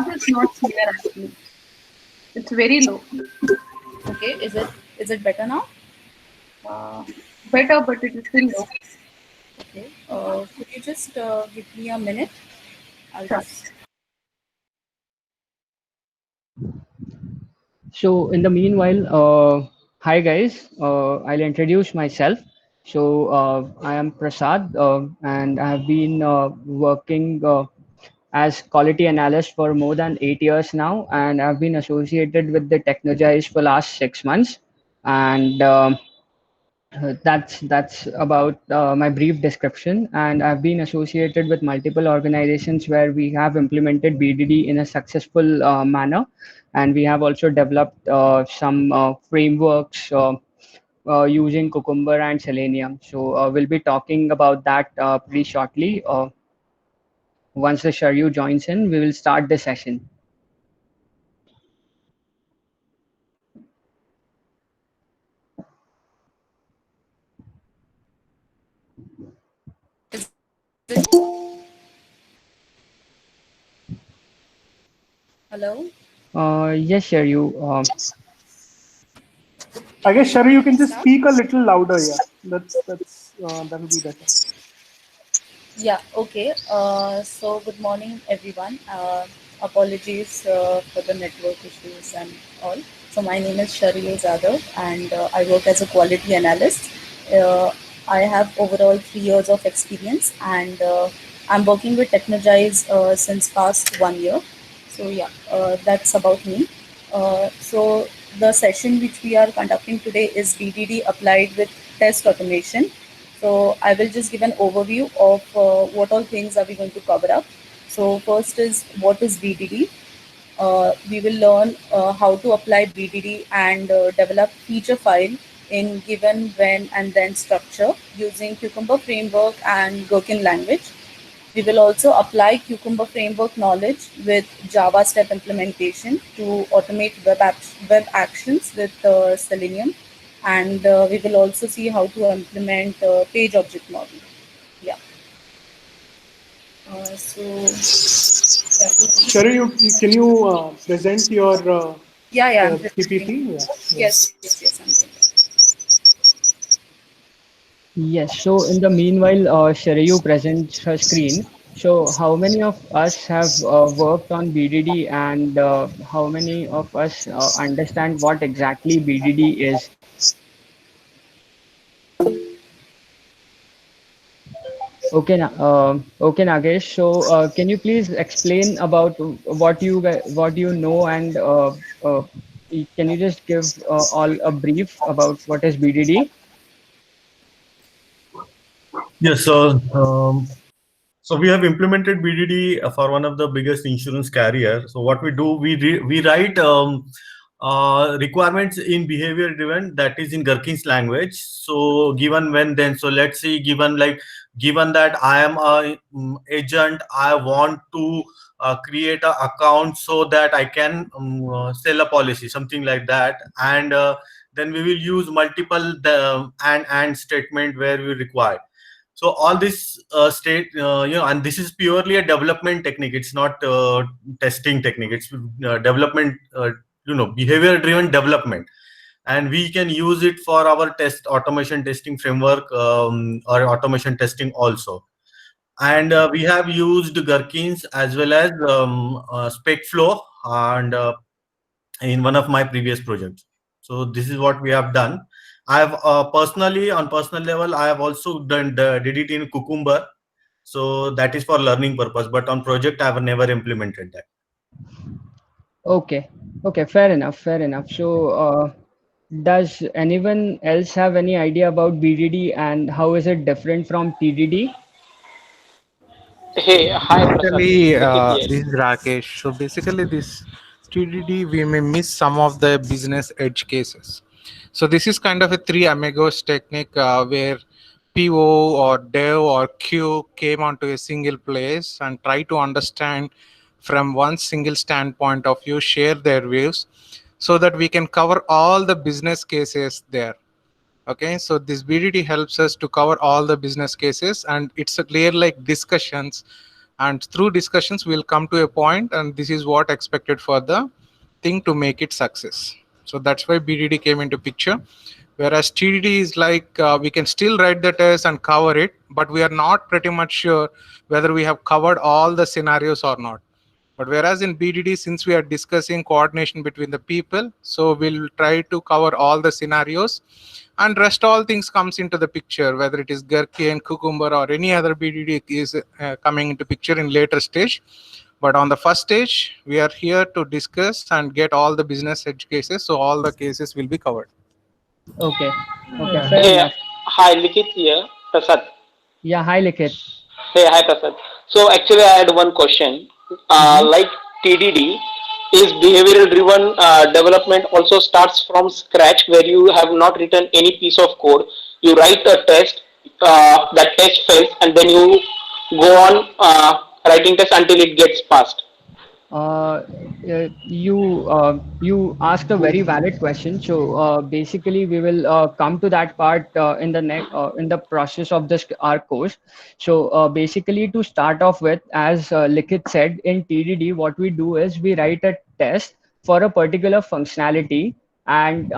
voice is not clear actually. It's very low. Okay, is it better now? Uh, Better, but it is still low. Okay. Could you just give me a minute? I'll Sure. just. So in the meanwhile, hi guys, I'll introduce myself. So I am Prasad, and I have been working as quality analyst for more than 8 years now, and I've been associated with the Technogize for last 6 months. And that's about my brief description. And I've been associated with multiple organizations where we have implemented BDD in a successful manner, and we have also developed some frameworks using Cucumber and Selenium. So we'll be talking about that pretty shortly. Once the Sharyu joins in, we will start the session. Is it? Hello? Yes, Sharyu. I guess Shari, you can just Start? speak a little louder. Yeah, that will be better. Yeah, okay. So good morning, everyone. Apologies for the network issues and all. So my name is Sharil Zadav, and I work as a quality analyst. Uh, I have overall 3 years of experience, and I'm working with Technogize since past 1 year. So yeah, that's about me. So the session which we are conducting today is BDD applied with test automation. So I will just give an overview of what all things are we going to cover up. So first is what is BDD. We will learn how to apply BDD and develop feature file in given, when, and then structure using Cucumber framework and Gherkin language. We will also apply Cucumber framework knowledge with Java step implementation to automate web actions with Selenium. And we will also see how to implement page object model. Yeah. So, Shari, can you present your yeah, I'm presenting. PPT? Yeah. Yes, I'm doing that. Yes, so in the meanwhile, Shreyu presents her screen. So how many of us have worked on BDD, and how many of us understand what exactly BDD is? Okay, okay, Nagesh. So can you please explain about what you know, and can you just give all a brief about what is BDD? Yes, so we have implemented BDD for one of the biggest insurance carrier. So what we do, we write requirements in behavior driven, that is in Gherkin's language. So given when then, so let's see, given that I am a agent, I want to create a account so that I can sell a policy, something like that, and then we will use multiple the and statement where we require. So all this and this is purely a development technique. It's not testing technique. It's development, behavior driven development, and we can use it for our test automation testing framework, or automation testing also. And we have used Gherkins as well as SpecFlow, and in one of my previous projects. So this is what we have done. I have personally, on personal level, I have also did it in Cucumber. So that is for learning purpose, but on project I have never implemented that. Okay, okay, fair enough, fair enough. So does anyone else have any idea about BDD, and how is it different from TDD? Hey, hi Prasad, this is Basically, Nikhil here. this is Rakesh. So basically, this TDD we may miss some of the business edge cases. So this is kind of a three amigos technique where PO or Dev or Q came onto a single place and try to understand from one single standpoint of view, share their views, so that we can cover all the business cases there. Okay, so this BDD helps us to cover all the business cases, and it's a clear like discussions and through discussions we'll come to a point, and this is what expected for the thing to make it success. So that's why BDD came into picture. Whereas TDD is like we can still write the test and cover it, but we are not pretty much sure whether we have covered all the scenarios or not. But whereas in BDD, since we are discussing coordination between the people, so we'll try to cover all the scenarios, and rest all things comes into the picture, whether it is Gherkin, Cucumber, or any other BDD is coming into picture in later stage. But on the first stage, we are here to discuss and get all the business edge cases, so all the cases will be covered. Okay. Okay. Fair Hey, enough. hi, Likit here, Prasad. Yeah. Hi, Likit. Hey, hi, Prasad. So actually, I had one question. Mm-hmm. Like TDD, is behavioral driven development also starts from scratch, where you have not written any piece of code. You write a test, that test fails, and then you go on writing test until it gets passed. Uh, you asked a very valid question. So basically, we will come to that part in the next in the process of this our course. So basically, to start off with, as Likit said, in TDD, what we do is we write a test for a particular functionality, and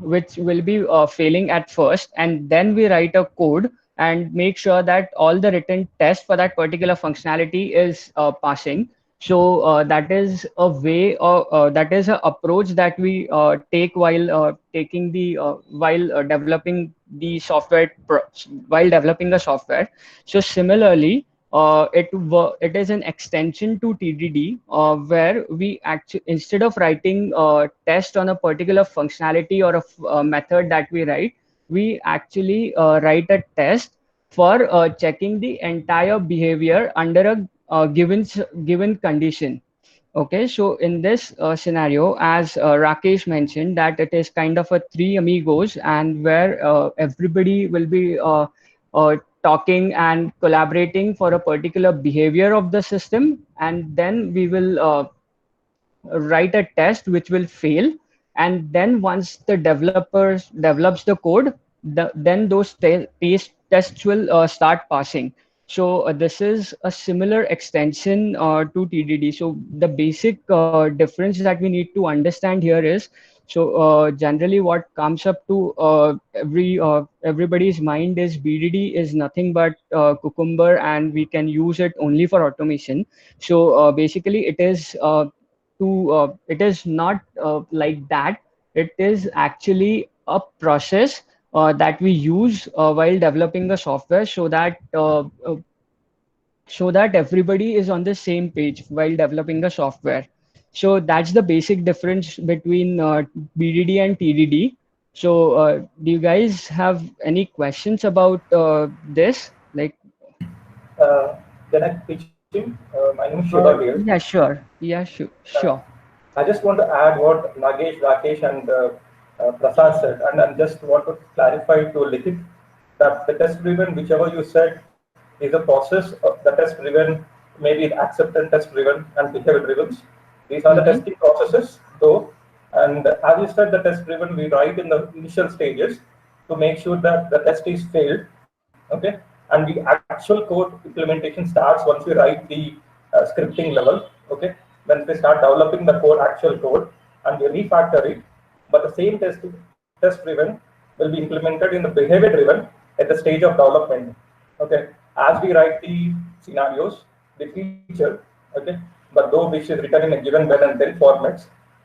which will be failing at first, and then we write a code and make sure that all the written tests for that particular functionality is passing. So that is a way, or that is an approach that we take while taking the while developing the software while developing the software. So similarly, it is an extension to TDD where we actually, instead of writing test on a particular functionality or a method that we write, we actually write a test for checking the entire behavior under a given condition. Okay, so in this scenario, as Rakesh mentioned, that it is kind of a three amigos, and where everybody will be talking and collaborating for a particular behavior of the system, and then we will write a test which will fail, and then once the developers develops the code, then those tests will start passing. So this is a similar extension to TDD. So the basic difference that we need to understand here is, so generally what comes up to everybody's mind is BDD is nothing but Cucumber, and we can use it only for automation. So basically it is not like that. It is actually a process that we use while developing the software, so that everybody is on the same page while developing the software. So that's the basic difference between BDD and TDD. So do you guys have any questions about this? Like, Can I pitch in? My name is Shiva here. yeah, sure. Yeah, sure. I just want to add what Nagesh, Rakesh, and Prasad said, and I just want to clarify to Likit that the test driven, whichever you said, is a process of the test driven, maybe acceptance test driven and behavior driven. These are the testing processes, though. And as you said, the test driven, we write in the initial stages to make sure that the test is failed. Okay, and the actual code implementation starts once we write the scripting level. Okay, when we start developing the code, actual code, and we refactor it. But the same test driven will be implemented in the behavior driven at the stage of development. Okay, as we write the scenarios, the feature. Okay, but though which is written in a given when and then formats,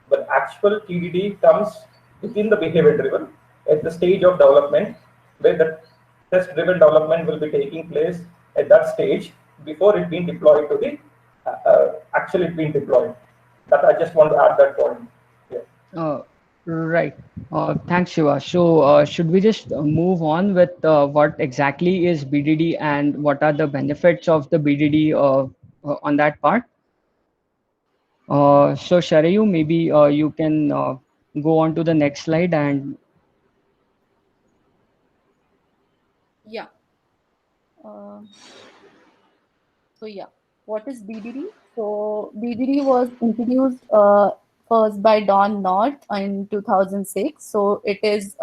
but actual TDD comes within the behavior driven at the stage of development, where the test driven development will be taking place at that stage before it being deployed to the actually being deployed. That I just want to add that point. Yeah. Right. Thanks, Shiva. So should we just move on with what exactly is BDD and what are the benefits of the BDD on that part? So Sharayu, maybe you can go on to the next slide and Yeah. So yeah, what is BDD? So BDD was introduced first by Don North in 2006. So it is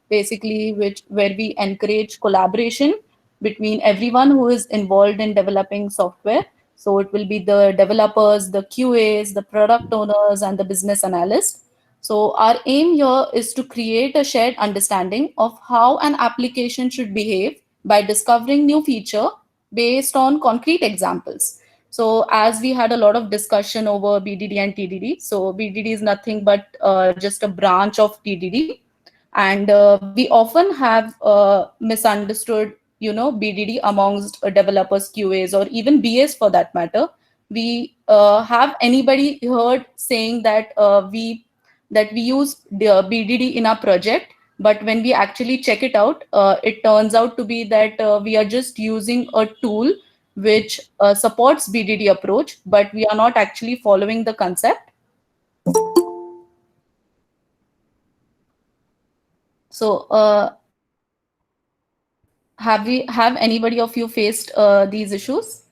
basically where we encourage collaboration between everyone who is involved in developing software. So it will be the developers, the QAs, the product owners, and the business analysts. So our aim here is to create a shared understanding of how an application should behave by discovering new feature based on concrete examples. So as we had a lot of discussion over BDD and TDD, so BDD is nothing but just a branch of TDD, and we often have misunderstood, BDD amongst developers, QAs, or even BAs for that matter. We have anybody heard saying that we use the BDD in our project, but when we actually check it out, it turns out to be that we are just using a tool which supports BDD approach, but we are not actually following the concept. So have anybody of you faced these issues?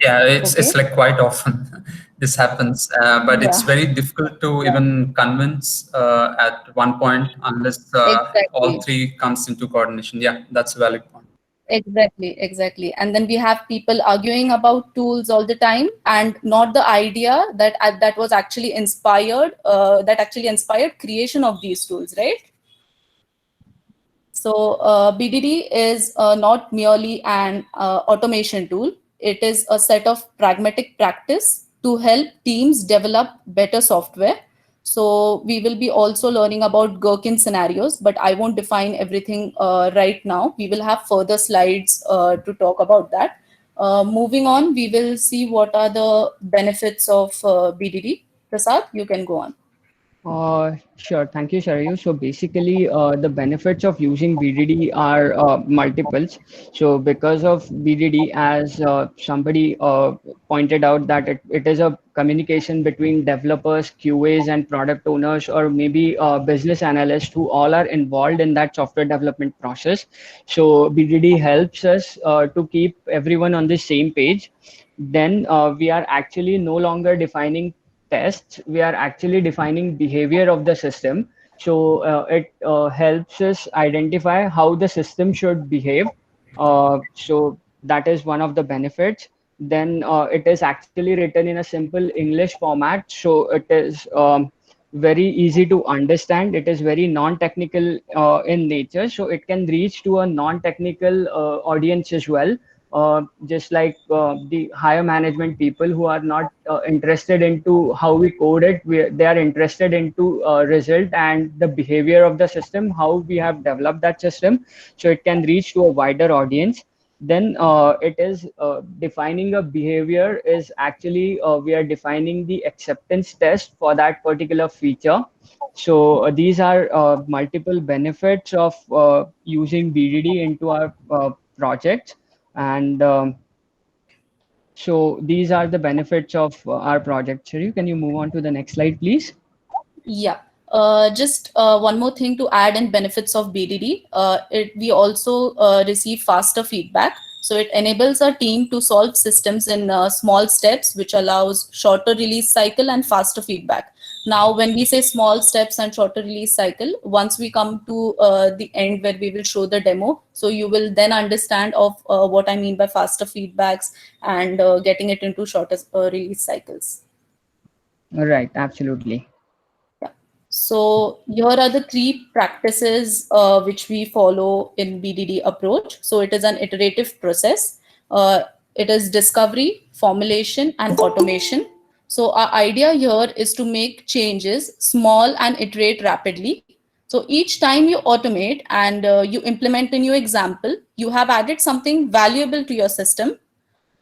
Yeah, it's Okay. like quite often this happens, but it's Yeah. very difficult to even convince at one point unless all Exactly. three comes into coordination. Yeah, that's a valid point. Exactly. And then we have people arguing about tools all the time, and not the idea that was actually inspired, that actually inspired creation of these tools, right? So BDD is not merely an automation tool. It is a set of pragmatic practice to help teams develop better software. So we will be also learning about Gherkin scenarios, but I won't define everything right now. We will have further slides to talk about that. Moving on, we will see what are the benefits of BDD. Prasad, you can go on. Sure. Thank you, Sharayu. So basically, the benefits of using BDD are multiples. So because of BDD, as somebody pointed out, that it is a communication between developers, QAs, and product owners, or maybe business analysts who all are involved in that software development process. So BDD helps us to keep everyone on the same page. Then we are actually no longer defining tests, we are actually defining behavior of the system. So it helps us identify how the system should behave. So that is one of the benefits. Then it is actually written in a simple English format. So it is very easy to understand. It is very non-technical in nature. So it can reach to a non-technical audience as well, just like the higher management people who are not interested into how we code it. They are interested into result and the behavior of the system, how we have developed that system. So it can reach to a wider audience. Then it is defining a behavior is actually we are defining the acceptance test for that particular feature. So these are multiple benefits of using BDD into our projects. And so these are the benefits of our project. Shri, can you move on to the next slide, please? Yeah. Just one more thing to add in benefits of BDD. We also receive faster feedback. So it enables our team to solve systems in small steps, which allows shorter release cycle and faster feedback. Now, when we say small steps and shorter release cycle, once we come to the end where we will show the demo, so you will then understand of what I mean by faster feedbacks and getting it into shorter release cycles. Right, absolutely. So here are the three practices which we follow in BDD approach. So it is an iterative process. It is discovery, formulation, and automation. So our idea here is to make changes small and iterate rapidly. So each time you automate and you implement a new example, you have added something valuable to your system.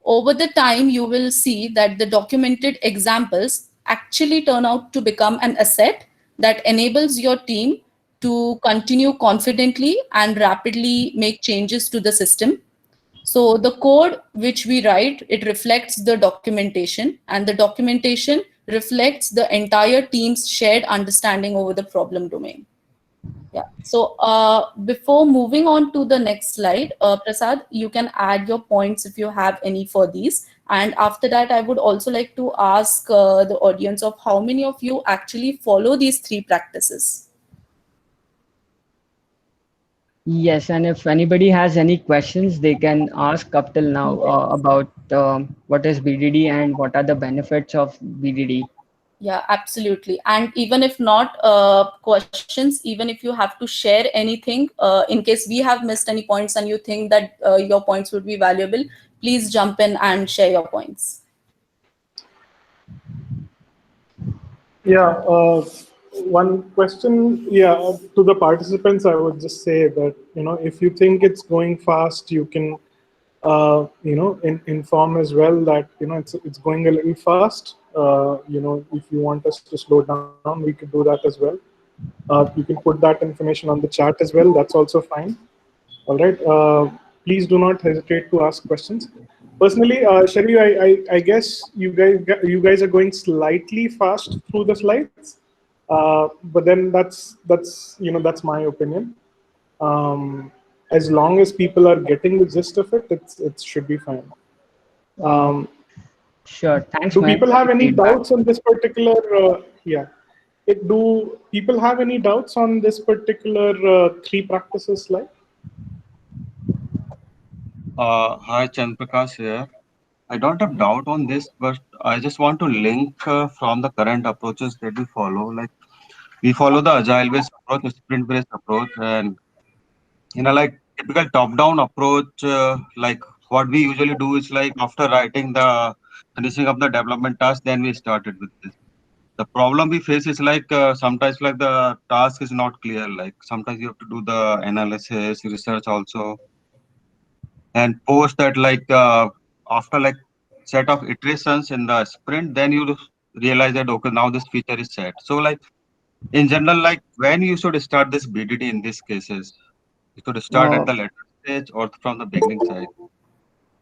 Over the time, you will see that the documented examples actually turn out to become an asset that enables your team to continue confidently and rapidly make changes to the system. So the code which we write, it reflects the documentation, and the documentation reflects the entire team's shared understanding over the problem domain. Yeah. So before moving on to the next slide, Prasad, you can add your points if you have any for these. And after that, I would also like to ask the audience of how many of you actually follow these three practices. Yes, and if anybody has any questions, they can ask up till now about what is BDD and what are the benefits of BDD. Yeah, absolutely. And even if not questions, even if you have to share anything, in case we have missed any points and you think that your points would be valuable, please jump in and share your points. Yeah, one question, to the participants, I would just say that, if you think it's going fast, you can, inform as well that, it's going a little fast. If you want us to slow down, we could do that as well. You can put that information on the chat as well. That's also fine. All right. Please do not hesitate to ask questions. Personally, Shari, I guess you guys are going slightly fast through the slides, but then that's my opinion. As long as people are getting the gist of it, it should be fine. Sure. Thanks, Do Mike, people for have the any feedback. doubts on this particular? Do people have any doubts on this particular three practices slide? Hi, Chandprakash here. I don't have doubt on this, but I just want to link from the current approaches that we follow. Like we follow the agile-based approach, the sprint-based approach, and like typical top-down approach. Like what we usually do is like after writing the finishing of the development task, then we started with this. The problem we face is like sometimes like the task is not clear. Like sometimes you have to do the analysis, research also, and post that like after like set of iterations in the sprint, then you realize that okay, now this feature is set. So like in general, like when you should start this BDD in these cases, you should start at Uh, the later stage or from the beginning side.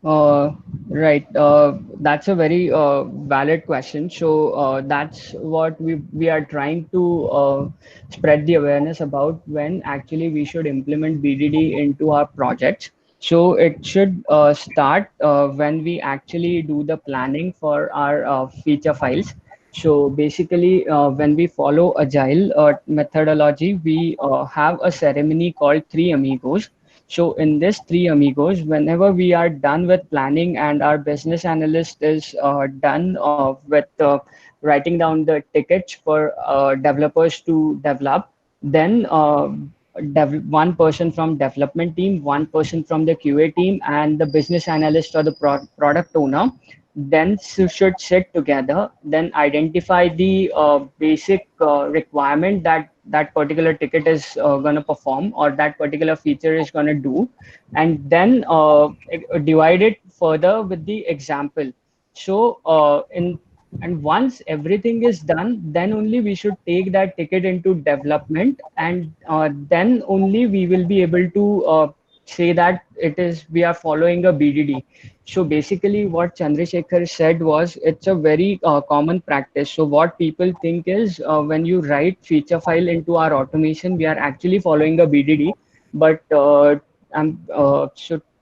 Right. That's a very valid question. So that's what we are trying to spread the awareness about when actually we should implement BDD into our projects. So it should start when we actually do the planning for our feature files. So basically, when we follow agile methodology, we have a ceremony called Three Amigos. So in this Three Amigos, whenever we are done with planning and our business analyst is done with writing down the tickets for developers to develop, then one person from development team, one person from the QA team, and the business analyst or the product owner then should sit together, then identify the basic requirement that that particular ticket is going to perform or that particular feature is going to do, and then divide it further with the example. So in and once everything is done, then only we should take that ticket into development, and then only we will be able to say that it is we are following a BDD. So basically, what Chandrasekhar said was it's a very common practice. So what people think is when you write feature file into our automation, we are actually following a BDD. But so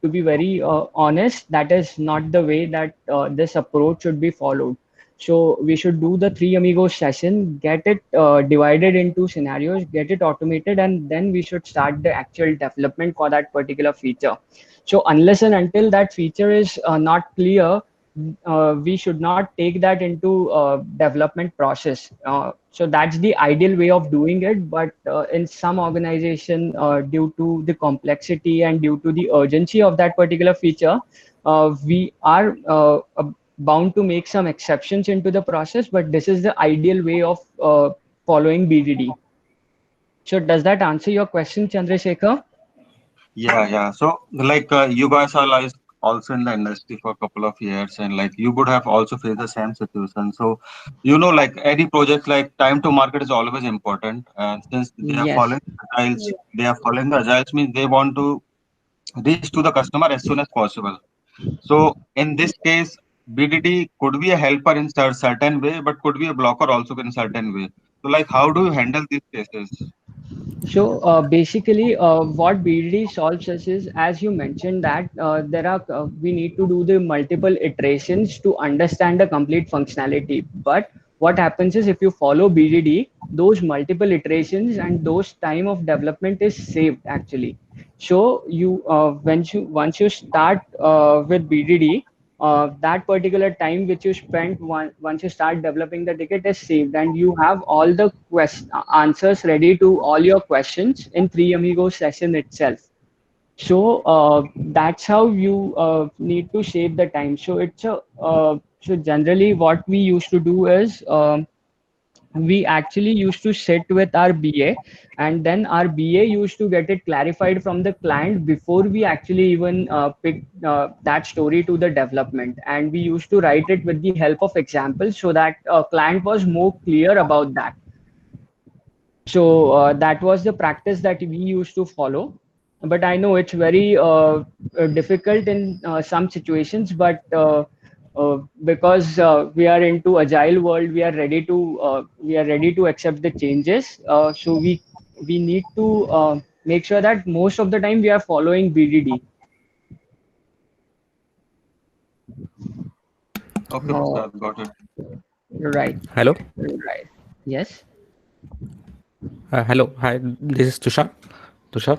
to be very honest, that is not the way that this approach should be followed. So we should do the Three Amigos session, get it divided into scenarios, get it automated, and then we should start the actual development for that particular feature. So unless and until that feature is not clear, we should not take that into development process. So that's the ideal way of doing it. But in some organization, due to the complexity and due to the urgency of that particular feature, we are bound to make some exceptions into the process. But this is the ideal way of following BDD. So does that answer your question, Chandrasekhar? Yeah. So like you guys are like also in the industry for a couple of years, and like you would have also faced the same situation. So like any project, like time to market is always important, and since they are Yes. following agiles, they are following the agiles means they want to reach to the customer as soon as possible. So in this case, BDD could be a helper in certain way, but could be a blocker also in certain way. So like, how do you handle these cases? So basically, what BDD solves us is, as you mentioned, that there are we need to do the multiple iterations to understand the complete functionality. But what happens is, if you follow BDD, those multiple iterations and those time of development is saved actually. So you once you start with BDD, that particular time which you spent once you start developing the ticket is saved, and you have all the answers ready to all your questions in Three Amigos session itself. So that's how you need to save the time. So it's a so generally what we used to do is we actually used to sit with our BA, and then our BA used to get it clarified from the client before we actually even pick that story to the development, and we used to write it with the help of examples so that client was more clear about that. So that was the practice that we used to follow. But I know it's very difficult in some situations, but because we are into agile world, we are ready to accept the changes. So we need to make sure that most of the time we are following BDD. Okay, Prasad, got it. Right. Hello. Right. Yes. Hello. Hi. This is Tushar. Tushar.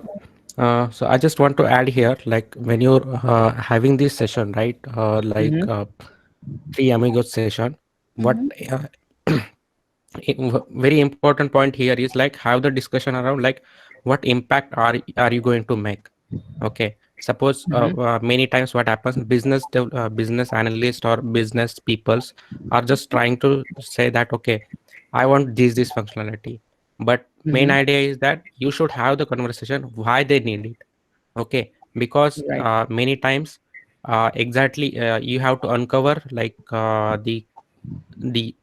So I just want to add here, like when you're having this session, right? Three Amigos session. What very important point here is like have the discussion around like what impact are you going to make. Okay, suppose many times what happens, business analysts or business peoples are just trying to say that okay, I want this functionality, but main idea is that you should have the conversation why they need it. Okay, because Right. many times exactly you have to uncover like the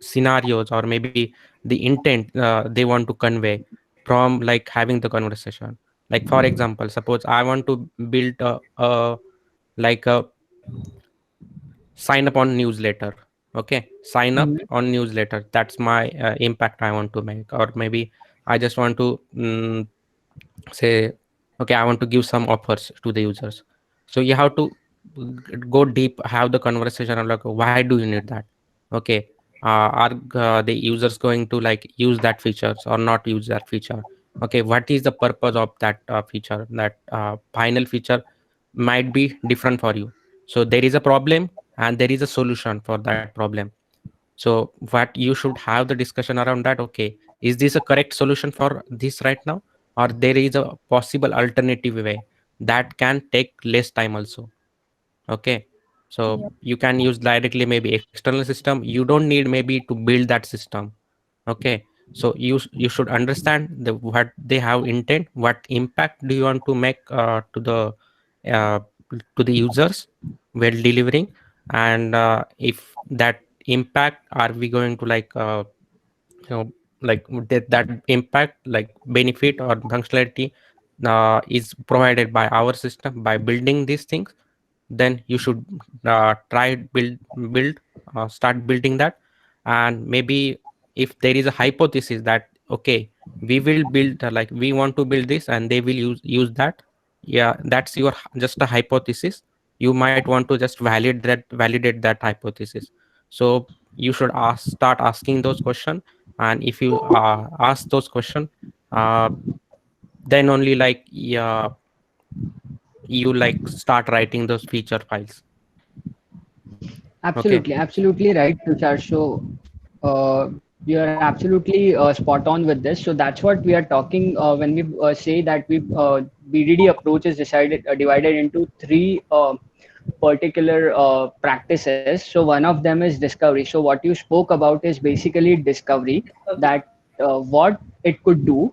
scenarios or maybe the intent they want to convey from like having the conversation. Like for example, suppose I want to build like a sign up on newsletter. Okay, sign up on newsletter, that's my impact I want to make. Or maybe I just want to say okay, I want to give some offers to the users. So you have to go deep, have the conversation on like why do you need that. Okay, are the users going to like use that features or not use that feature. Okay, what is the purpose of that feature, that final feature might be different for you. So there is a problem and there is a solution for that problem. So what you should have the discussion around that. Okay, is this a correct solution for this right now, or there is a possible alternative way that can take less time also. Okay, so you can use directly maybe external system, you don't need maybe to build that system. Okay, so you should understand the what they have intent, what impact do you want to make uh, to the users while delivering, and if that impact are we going to like you know like that impact like benefit or functionality is provided by our system by building these things, then you should try build start building that. And maybe if there is a hypothesis that okay, we will build like we want to build this and they will use that, yeah, that's your just a hypothesis. You might want to just validate that hypothesis. So you should start asking those questions, and if you ask those questions, then only like yeah, you like start writing those feature files. Absolutely, absolutely right, Tushar. So you are absolutely spot on with this. So that's what we are talking when we say that we BDD approach is divided into three particular practices. So one of them is discovery. So what you spoke about is basically discovery, that what it could do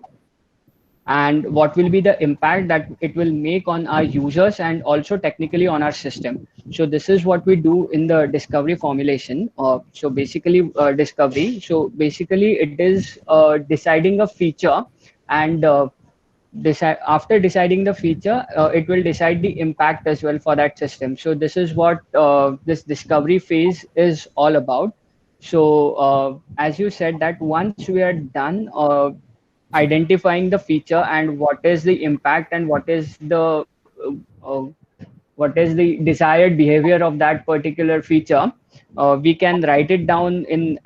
and what will be the impact that it will make on our users and also technically on our system. So this is what we do in the discovery formulation. So basically discovery. So basically it is deciding a feature, and after deciding the feature, it will decide the impact as well for that system. So this is what this discovery phase is all about. So as you said that once we are done identifying the feature and what is the impact and uh, what is the desired behavior of that particular feature, we can write it down in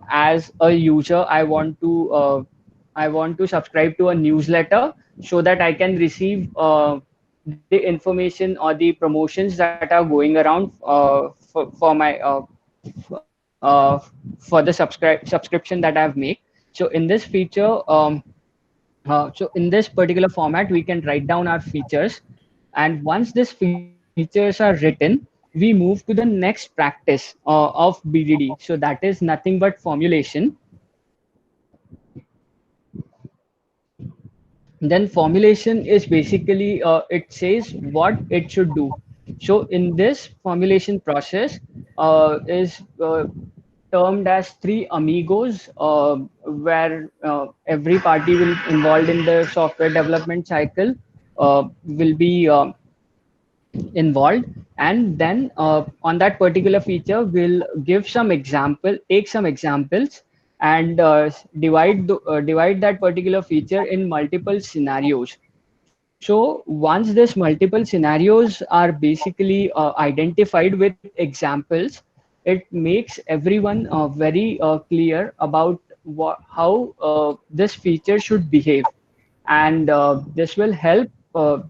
as a user I want to subscribe to a newsletter so that I can receive the information or the promotions that are going around for my for the subscription that I've made. So in this feature, so in this particular format, we can write down our features, and once these features are written, we move to the next practice of BDD. So that is nothing but formulation. Then formulation is basically it says what it should do. So in this formulation process is termed as three amigos, where every party will involved in the software development cycle will be involved, and then on that particular feature we'll give some example, take some examples, and divide that particular feature in multiple scenarios. So once this multiple scenarios are basically identified with examples, it makes everyone very clear about how this feature should behave, and this will help.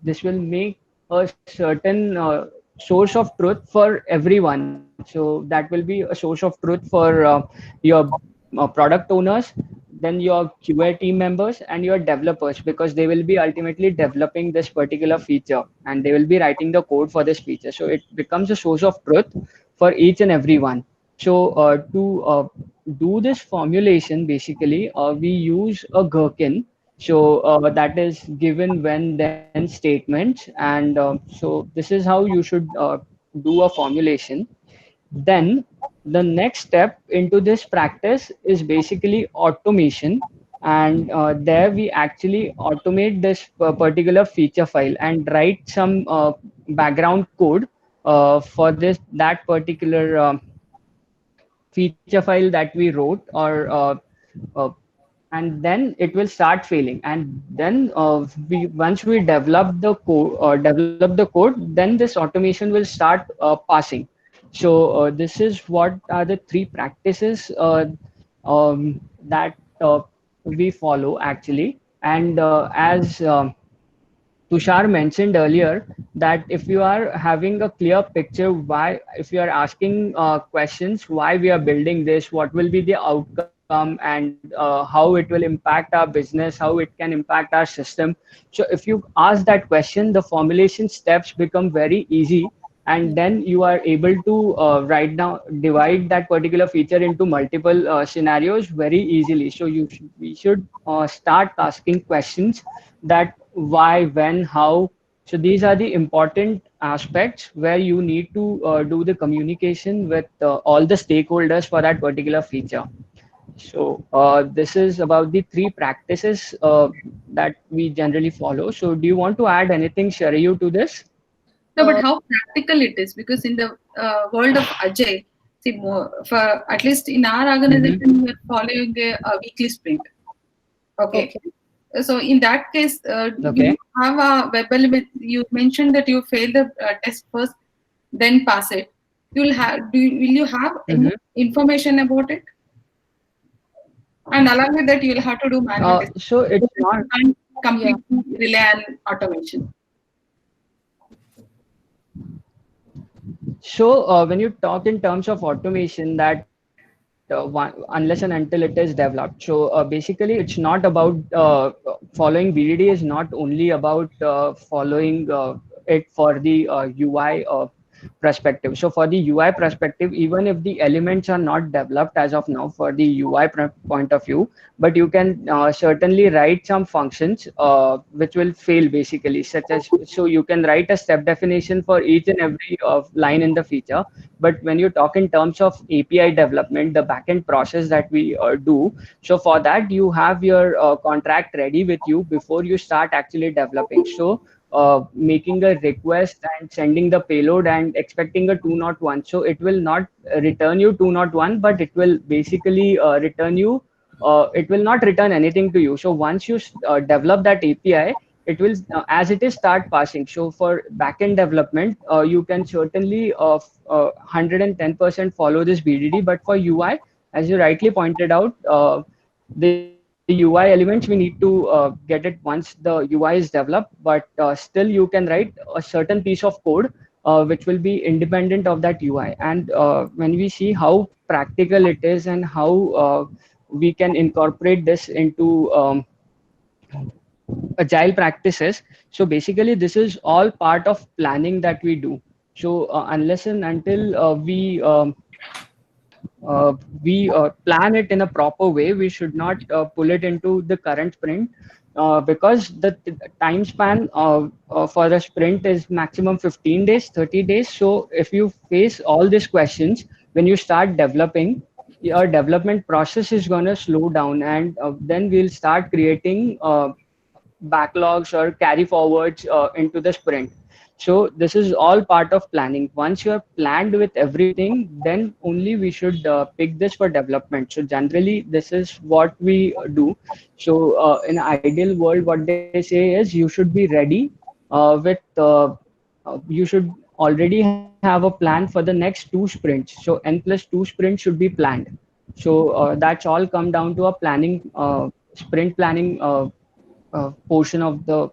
This will make a certain source of truth for everyone. So that will be a source of truth for your product owners, then your QA team members, and your developers, because they will be ultimately developing this particular feature and they will be writing the code for this feature. So it becomes a source of truth for each and every one. So to do this formulation, basically, we use a gherkin. So that is given when then statements, and so this is how you should do a formulation. Then the next step into this practice is basically automation, and there we actually automate this particular feature file and write some background code for this that particular feature file that we wrote, or uh, and then it will start failing, and then we once we develop the code, then this automation will start passing. So this is what are the three practices that we follow actually. And as Tushar mentioned earlier, that if you are having a clear picture, why, if you are asking questions, why we are building this, what will be the outcome, and how it will impact our business, how it can impact our system. So if you ask that question, the formulation steps become very easy, and then you are able to divide that particular feature into multiple scenarios very easily. So we should start asking questions, that why, when, how. So these are the important aspects where you need to do the communication with all the stakeholders for that particular feature. So this is about the three practices that we generally follow. So do you want to add anything, Sharayu, to this? No, but how practical it is, because in the world of Agile, see, for at least in our organization, we are following a weekly sprint. Okay. So in that case, you have a web element. You mentioned that you fail the test first, then pass it. Will you have any information about it? And along with that, you will have to do manual testing. So it's not completely rely on automation. So when you talk in terms of automation, that unless and until it is developed. So basically, it's not about following BDD is not only about following it for the UI perspective. So for the UI perspective, even if the elements are not developed as of now for the UI point of view, but you can certainly write some functions which will fail basically, such as, so you can write a step definition for each and every line in the feature. But when you talk in terms of API development, the backend process that we do, so for that you have your contract ready with you before you start actually developing. So making a request and sending the payload and expecting a 201. So it will not return you 201, but it will basically return you, it will not return anything to you. So once you develop that API, it will, as it is, start passing. So for backend development, you can certainly 110% follow this BDD, but for UI, as you rightly pointed out, the the UI elements, we need to get it once the UI is developed, but still you can write a certain piece of code which will be independent of that UI. And when we see how practical it is and how we can incorporate this into agile practices, so basically this is all part of planning that we do. So unless and until we plan it in a proper way, we should not pull it into the current sprint, because the time span for a sprint is maximum 15 days, 30 days. So if you face all these questions when you start developing, your development process is going to slow down, and then we'll start creating backlogs or carry forwards into the sprint. So this is all part of planning. Once you are planned with everything, then only we should pick this for development. So generally, this is what we do. So in an ideal world, what they say is you should be ready you should already have a plan for the next 2 sprints. So N+2 sprints should be planned. So that's all come down to a planning, sprint planning portion of the,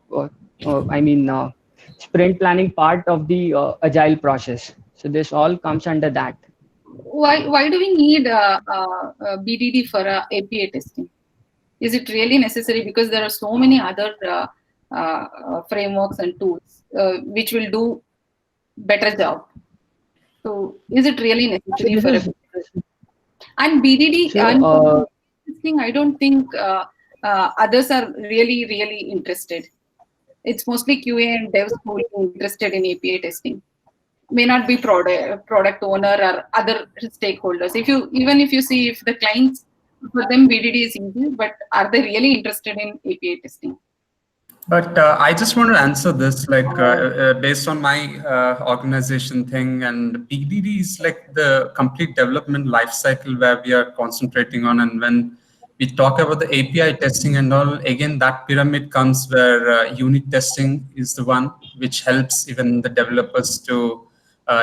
sprint planning part of the agile process. So this all comes under that. Why do we need BDD for API testing? Is it really necessary? Because there are so many other frameworks and tools which will do better job. So is it really necessary for and BDD testing? I don't think others are really interested. It's mostly QA and devs who are interested in API testing. May not be product owner or other stakeholders. Even if you see if the clients, for them BDD is easy, but are they really interested in API testing? But I just want to answer this, like based on my organization thing, and BDD is like the complete development lifecycle where we are concentrating on. And when we talk about the API testing and all, again, that pyramid comes where unit testing is the one which helps even the developers to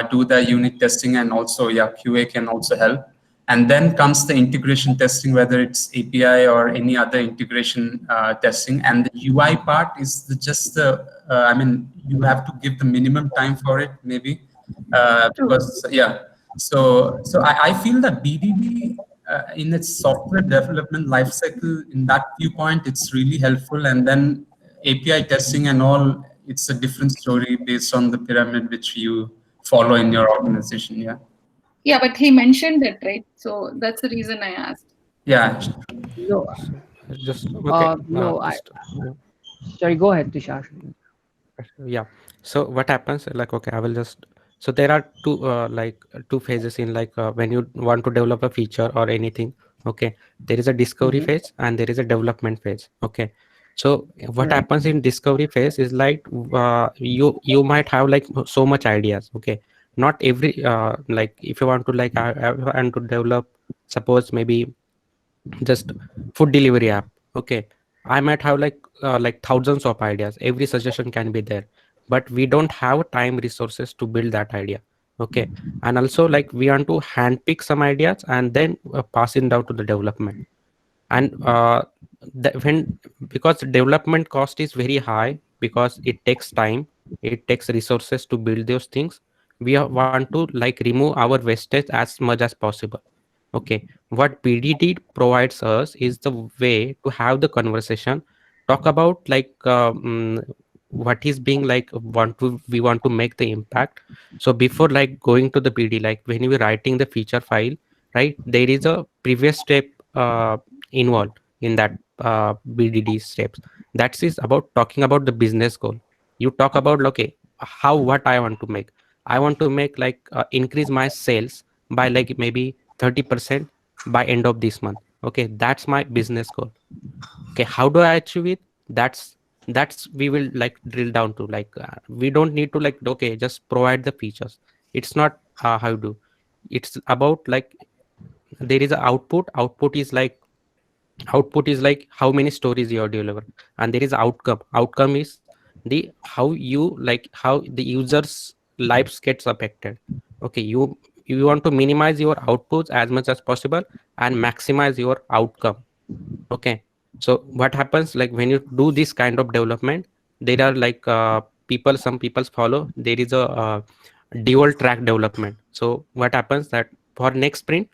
do their unit testing, and also, yeah, QA can also help. And then comes the integration testing, whether it's API or any other integration testing. And the UI part is just the, you have to give the minimum time for it, maybe, because, yeah. So I feel that BDD in its software development lifecycle, in that viewpoint, it's really helpful. And then API testing and all, it's a different story based on the pyramid which you follow in your organization, yeah. Yeah, but he mentioned it, right? So that's the reason I asked. Yeah. No, just okay. Sorry, go ahead, Tushar. Yeah. So what happens? Like, okay, I will just. So there are two phases in when you want to develop a feature or anything. Okay, there is a discovery phase and there is a development phase. Okay. So what happens in discovery phase is like you might have like so much ideas. Okay. Not every like if you want to I want to develop, suppose maybe just food delivery app. Okay, I might have like thousands of ideas. Every suggestion can be there, but we don't have time resources to build that idea. Okay, and also like we want to handpick some ideas and then pass it down to the development. And because development cost is very high, because it takes time, it takes resources to build those things, we want to like remove our wastage as much as possible. Okay, what BDD provides us is the way to have the conversation, talk about like what is being like we want to make the impact. So before like going to the BD, like when you are writing the feature file, right, there is a previous step involved in that BDD steps. That is about talking about the business goal. You talk about okay, what I want to make. I want to make like increase my sales by like maybe 30% by end of this month. Okay, that's my business goal. Okay, how do I achieve it? That's we will like drill down to like we don't need to like okay just provide the features. It's not how do. It's about like there is an output. Output is like how many stories you are delivering, and there is outcome. Outcome is the how the users lives gets affected. Okay, you want to minimize your outputs as much as possible and maximize your outcome. Okay, So what happens, like when you do this kind of development, there are like some people follow, there is a dual track development. So what happens that for next sprint,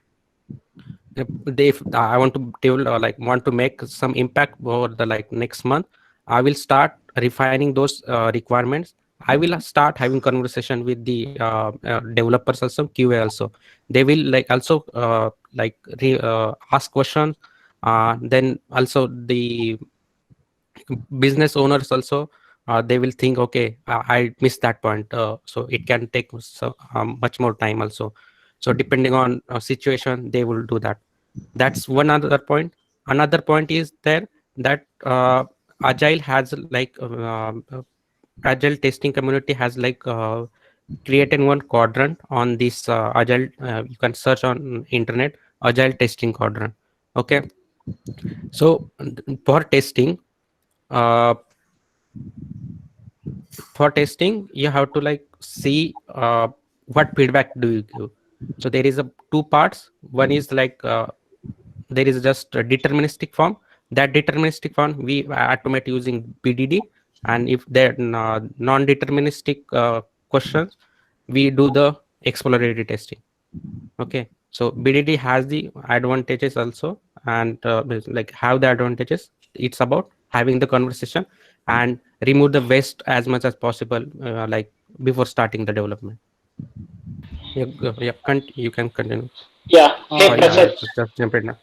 if I want to develop like want to make some impact over the like next month, I will start refining those requirements. I will start having conversation with the developers also, QA also. They will like also ask questions. Then also the business owners also, they will think, okay, I missed that point, so it can take much more time also. So depending on situation, they will do that. That's one other point. Another point is there that agile has like agile testing community has like created one quadrant on this agile, you can search on internet, agile testing quadrant. Okay, so for testing, uh, you have to like see what feedback do you give. So there is a two parts. One is like there is just a deterministic form. That deterministic form we automate using BDD, and if they're non-deterministic questions, we do the exploratory testing. Okay, so BDD has the advantages also, and like have the advantages. It's about having the conversation and remove the waste as much as possible, like before starting the development. You can continue. Yeah. Hey, Prasad. Just jump in now.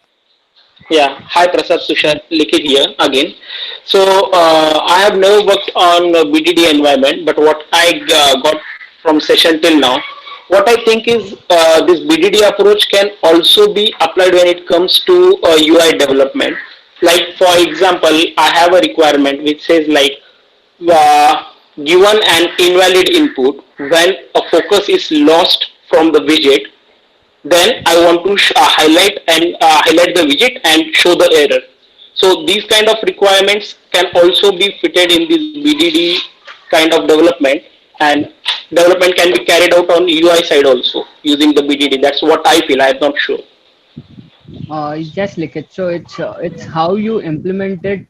Yeah. Hi, Prasad, Tushar, Likhit here again. So I have never worked on a BDD environment, but what I got from session till now, what I think is this BDD approach can also be applied when it comes to UI development. Like for example, I have a requirement which says like given an invalid input when a focus is lost from the widget, then I want to highlight the widget and show the error. So these kind of requirements can also be fitted in this BDD kind of development, and development can be carried out on UI side also using the BDD. That's what I feel. I'm not sure. Yes, Likit. So it's how you implement it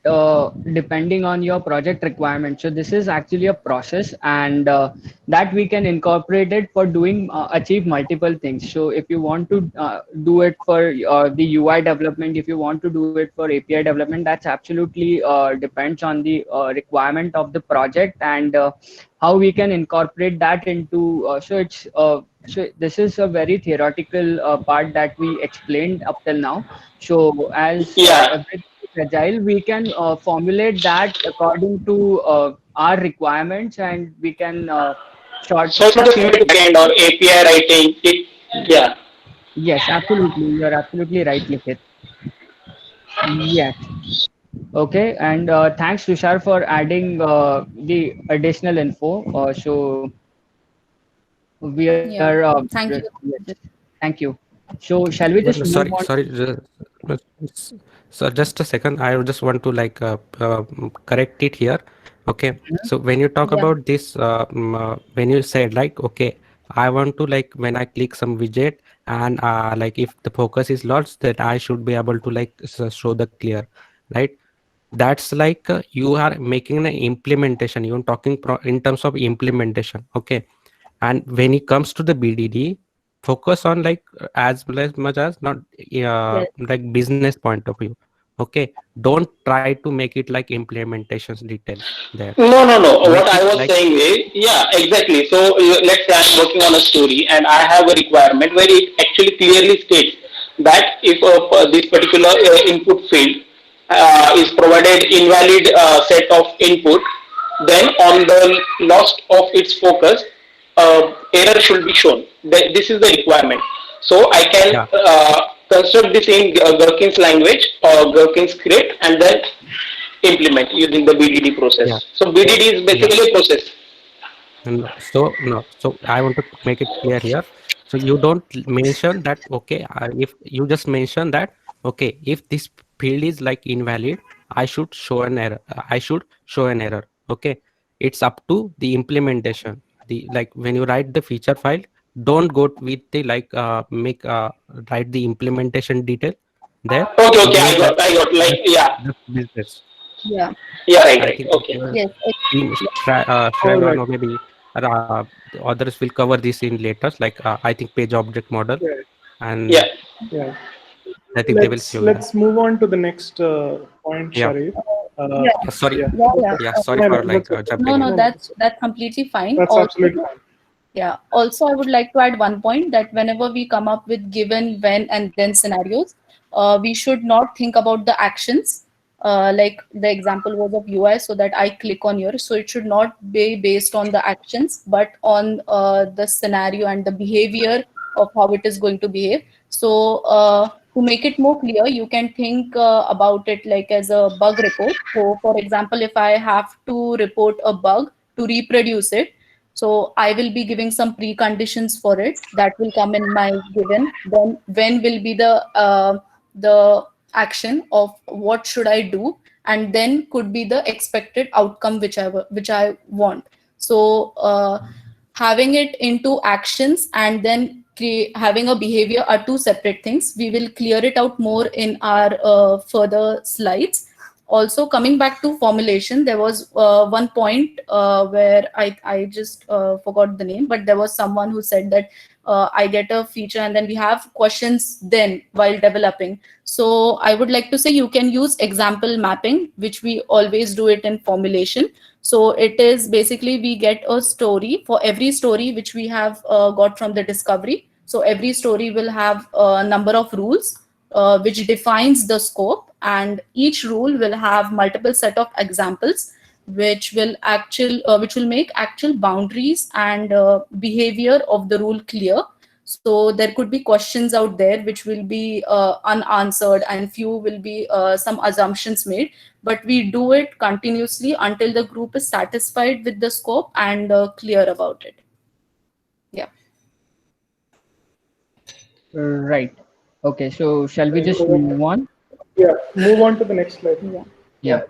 depending on your project requirement. So this is actually a process, and that we can incorporate it for doing achieve multiple things. So if you want to do it for the UI development, if you want to do it for API development, that's absolutely depends on the requirement of the project, and how we can incorporate that into. So this is a very theoretical part that we explained up till now. So as everything is agile, we can formulate that according to our requirements, and we can short. So sort of backend or API writing. Yeah. Yes, absolutely. You're absolutely right, Likit. Yes. Okay, and thanks, Tushar, for adding the additional info. So we are. Thank you. Yes, thank you. So shall we just move on? So just a second, I just want to like correct it here. Okay, so when you talk about this, when you said like, okay, I want to like when I click some widget and like if the focus is lost, that I should be able to like show the clear, right? That's like you are making an implementation. You're talking in terms of implementation. Okay, and when it comes to the BDD, focus on like as much as not like business point of view. Okay, don't try to make it like implementations details there. No. What I was saying is, yeah, exactly. So let's say I'm working on a story and I have a requirement where it actually clearly states that if this particular input field is provided invalid set of input, then on the loss of its focus, error should be shown. This is the requirement. So I can construct this in Gherkin's language or Gherkin's script and then implement using the BDD process. Yeah. So BDD is basically a process. So I want to make it clear here. So you don't mention that, okay, if you just mention that, okay, if this field is like invalid, I should show an error. Okay, it's up to the implementation. The like when you write the feature file, don't go with the like write the implementation detail. there. Okay, Below I that, got, like, yeah, that's business. Yeah. I right, think okay. Yes. All Shravan right. or maybe the others will cover this in later. Like I think page object model, Yeah. Yeah, and Yeah. I think they will show you. Let's move on to the next point, Yeah. Sharif. Yeah. Sorry. Yeah. Yeah. Okay. Yeah. Yeah. Sorry No, for no, like that's okay. No, jumping in. no, that's completely fine. That's Also, absolutely fine. yeah. Also, I would like to add one point that whenever we come up with given, when, and then scenarios, we should not think about the actions. Like the example was of UI, so that I click on here. So it should not be based on the actions, but on the scenario and the behavior of how it is going to behave. So to make it more clear, you can think about it like as a bug report. So, for example, if I have to report a bug to reproduce it, so I will be giving some preconditions for it that will come in my given. Then when will be the action of what should I do, and then could be the expected outcome which I want. So having it into actions and then having a behavior are two separate things. We will clear it out more in our further slides. Also, coming back to formulation, there was one point where I just forgot the name, but there was someone who said that I get a feature and then we have questions then while developing. So I would like to say you can use example mapping, which we always do it in formulation. So it is basically we get a story for every story which we have got from the discovery. So every story will have a number of rules which defines the scope, and each rule will have multiple set of examples which will make actual boundaries and behavior of the rule clear. So there could be questions out there which will be unanswered, and few will be some assumptions made, but we do it continuously until the group is satisfied with the scope and clear about it. Yeah. Right. Okay. So shall we just move on? Yeah, move on to the next slide. Yeah. Yeah.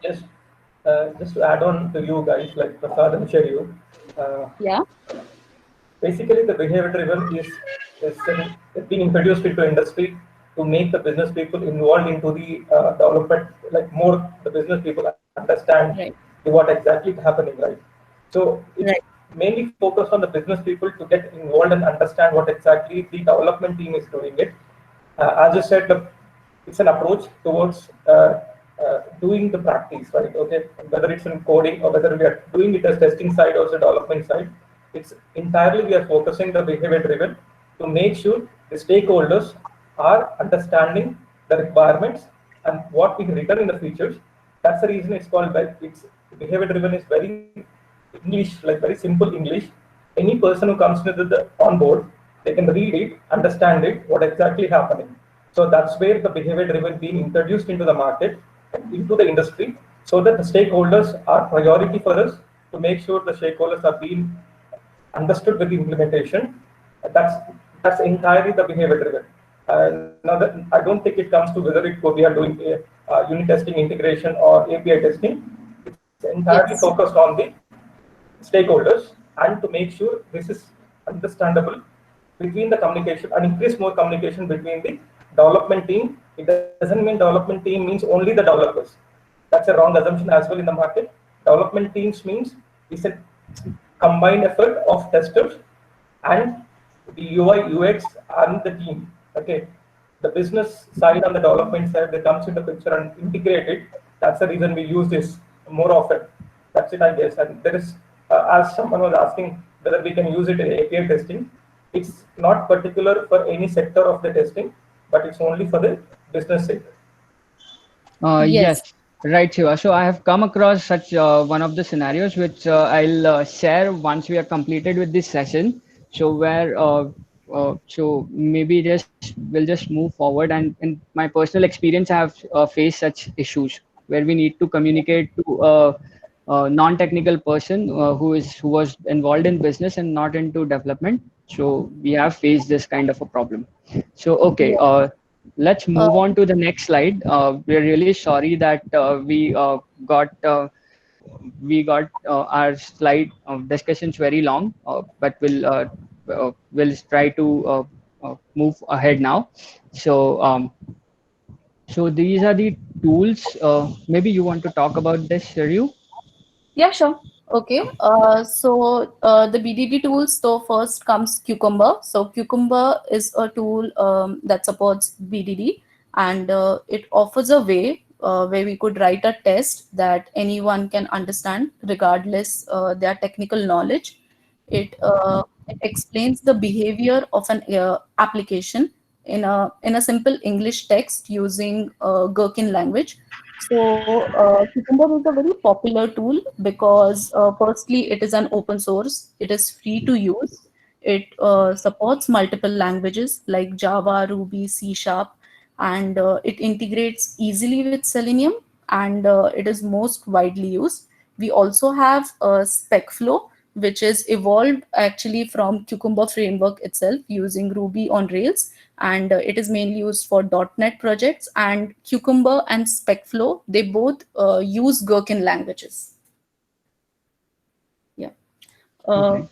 Just to add on to you guys, like Prasad and Sheryu, Yeah. basically the behavior driven is being introduced into industry to make the business people involved into the development, like more the business people understand Right. what exactly is happening, right? So it's Right. mainly focused on the business people to get involved and understand what exactly the development team is doing it. As you said, it's an approach towards doing the practice, right? Okay, whether it's in coding or whether we are doing it as testing side or the development side, it's entirely we are focusing the behavior driven to make sure the stakeholders are understanding the requirements and what we written in the features. That's the reason it's called it's behavior driven is very English, like very simple English. Any person who comes with the on board, they can read it, understand it, what exactly happening. So that's where the behavior driven being introduced into the market, into the industry, so that the stakeholders are priority for us to make sure the stakeholders are being understood with the implementation. That's entirely the behavior driven. Now that I don't think it comes to whether we are doing unit testing, integration, or API testing. It's entirely focused on the stakeholders and to make sure this is understandable between the communication and increase more communication between the development team. It doesn't mean development team means only the developers. That's a wrong assumption as well in the market. Development teams means it's a combined effort of testers and the UI, UX and the team. Okay, the business side and the development side, they comes into the picture and integrate it. That's the reason we use this more often. That's it, I guess. And there is, as someone was asking whether we can use it in API testing, it's not particular for any sector of the testing, but it's only for the business sector. Yes. Right, Shiva. So I have come across such one of the scenarios which I'll share once we are completed with this session. So where so maybe we'll just move forward. And in my personal experience, I have faced such issues where we need to communicate to a non-technical person who was involved in business and not into development. So we have faced this kind of a problem. So okay. Let's move on to the next slide. We're really sorry that got our slide discussions very long, but we'll try to move ahead now. So So these are the tools. Maybe you want to talk about this, Sharyu? Yeah, sure. Okay. The BDD tools. So first comes Cucumber. So Cucumber is a tool that supports BDD, and it offers a way where we could write a test that anyone can understand, regardless their technical knowledge. It explains the behavior of an application in a simple English text using Gherkin language. So, Cucumber is a very popular tool because, firstly, it is an open source. It is free to use. It supports multiple languages like Java, Ruby, C Sharp, and it integrates easily with Selenium, and it is most widely used. We also have SpecFlow, which is evolved actually from Cucumber framework itself using Ruby on Rails, and it is mainly used for .NET projects. And Cucumber and SpecFlow, they both use Gherkin languages. Yeah. Okay.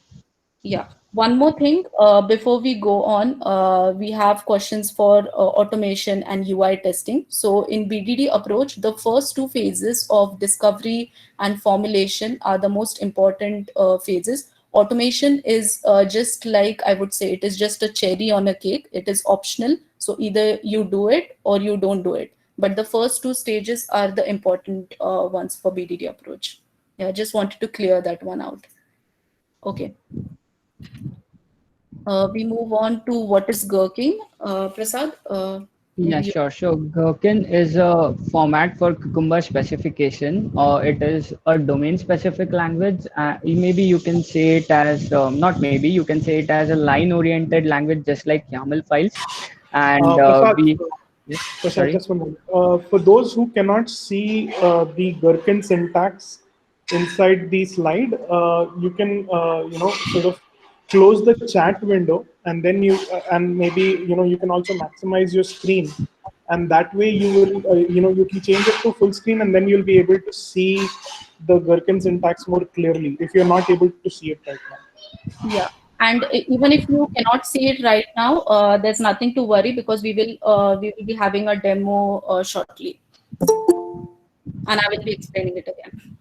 Yeah. One more thing before we go on, we have questions for automation and UI testing. So in BDD approach, the first two phases of discovery and formulation are the most important phases. Automation is just like, I would say, it is just a cherry on a cake. It is optional. So either you do it or you don't do it. But the first two stages are the important ones for BDD approach. Yeah, I just wanted to clear that one out. Okay. We move on to what is Gherkin. Prasad? Yeah, Maybe you. sure. So Gherkin is a format for Cucumber specification. It is a domain-specific language. Maybe you can say it as, not maybe, you can say it as a line-oriented language, just like YAML files. And Prasad, yes, Prasad, sorry. just one moment. For those who cannot see the Gherkin syntax inside the slide, you can sort of close the chat window, and then and maybe you can also maximize your screen, and that way you will you can change it to full screen, and then you'll be able to see the Gherkin syntax more clearly if you're not able to see it right now. Yeah. And even if you cannot see it right now, there's nothing to worry because we will be having a demo shortly, and I will be explaining it again.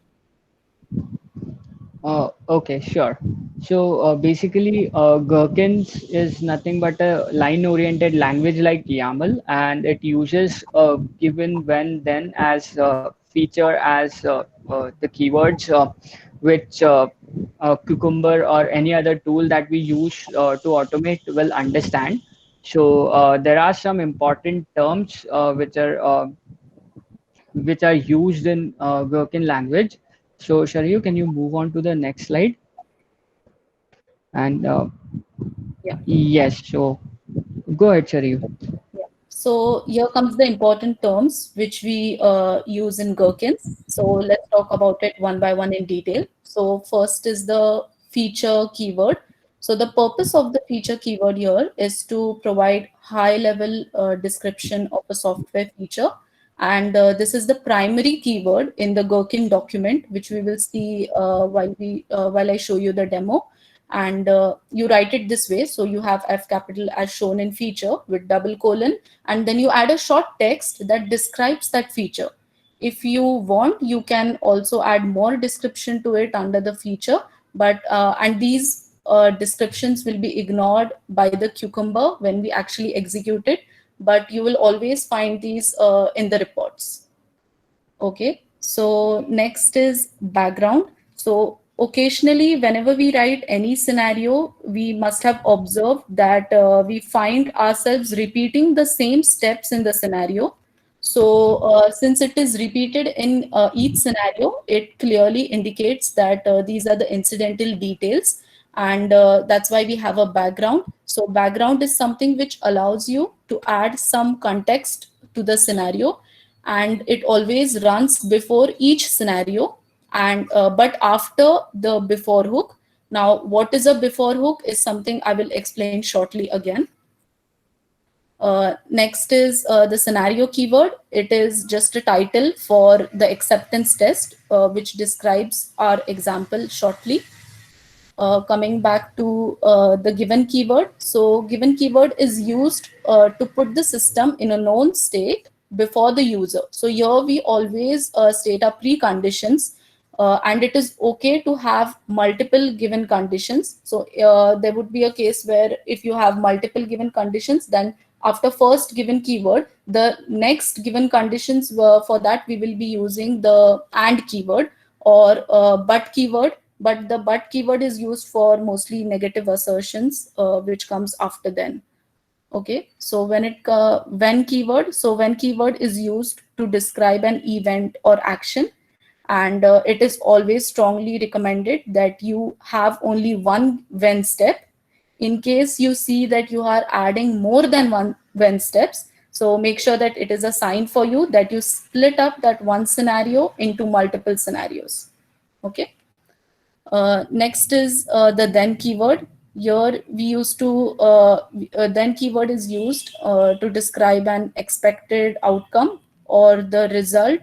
Okay, sure. So basically, Gherkins is nothing but a line-oriented language like YAML, and it uses given, when, then as feature as the keywords which Cucumber or any other tool that we use to automate will understand. So there are some important terms which are used in Gherkin language. So Sharyu, can you move on to the next slide? And Yeah. yes, so go ahead, Sharyu. Yeah. So here comes the important terms which we use in Gherkins. So let's talk about it one by one in detail. So first is the feature keyword. So the purpose of the feature keyword here is to provide high level description of a software feature. And this is the primary keyword in the Gherkin document, which we will see while I show you the demo. And you write it this way. So you have F capital as shown in feature with double colon, and then you add a short text that describes that feature. If you want, you can also add more description to it under the feature, but and these descriptions will be ignored by the Cucumber when we actually execute it, but you will always find these in the reports. Okay, so next is background. So occasionally, whenever we write any scenario, we must have observed that we find ourselves repeating the same steps in the scenario. So since it is repeated in each scenario, it clearly indicates that these are the incidental details, and that's why we have a background. So background is something which allows you to add some context to the scenario, and it always runs before each scenario, and but after the before hook. Now what is a before hook is something I will explain shortly again. Next is the scenario keyword. It is just a title for the acceptance test, which describes our example shortly. Coming back to the given keyword. So given keyword is used to put the system in a known state before the user. So here we always state our preconditions, and it is okay to have multiple given conditions. So there would be a case where if you have multiple given conditions, then after first given keyword, the next given conditions for that we will be using the and keyword or but keyword. But the but keyword is used for mostly negative assertions, which comes after then. Okay, so when keyword is used to describe an event or action, and it is always strongly recommended that you have only one when step. In case you see that you are adding more than one when steps, so make sure that it is a sign for you that you split up that one scenario into multiple scenarios. Okay. Next is the then keyword. Here we used to then keyword is used to describe an expected outcome or the result.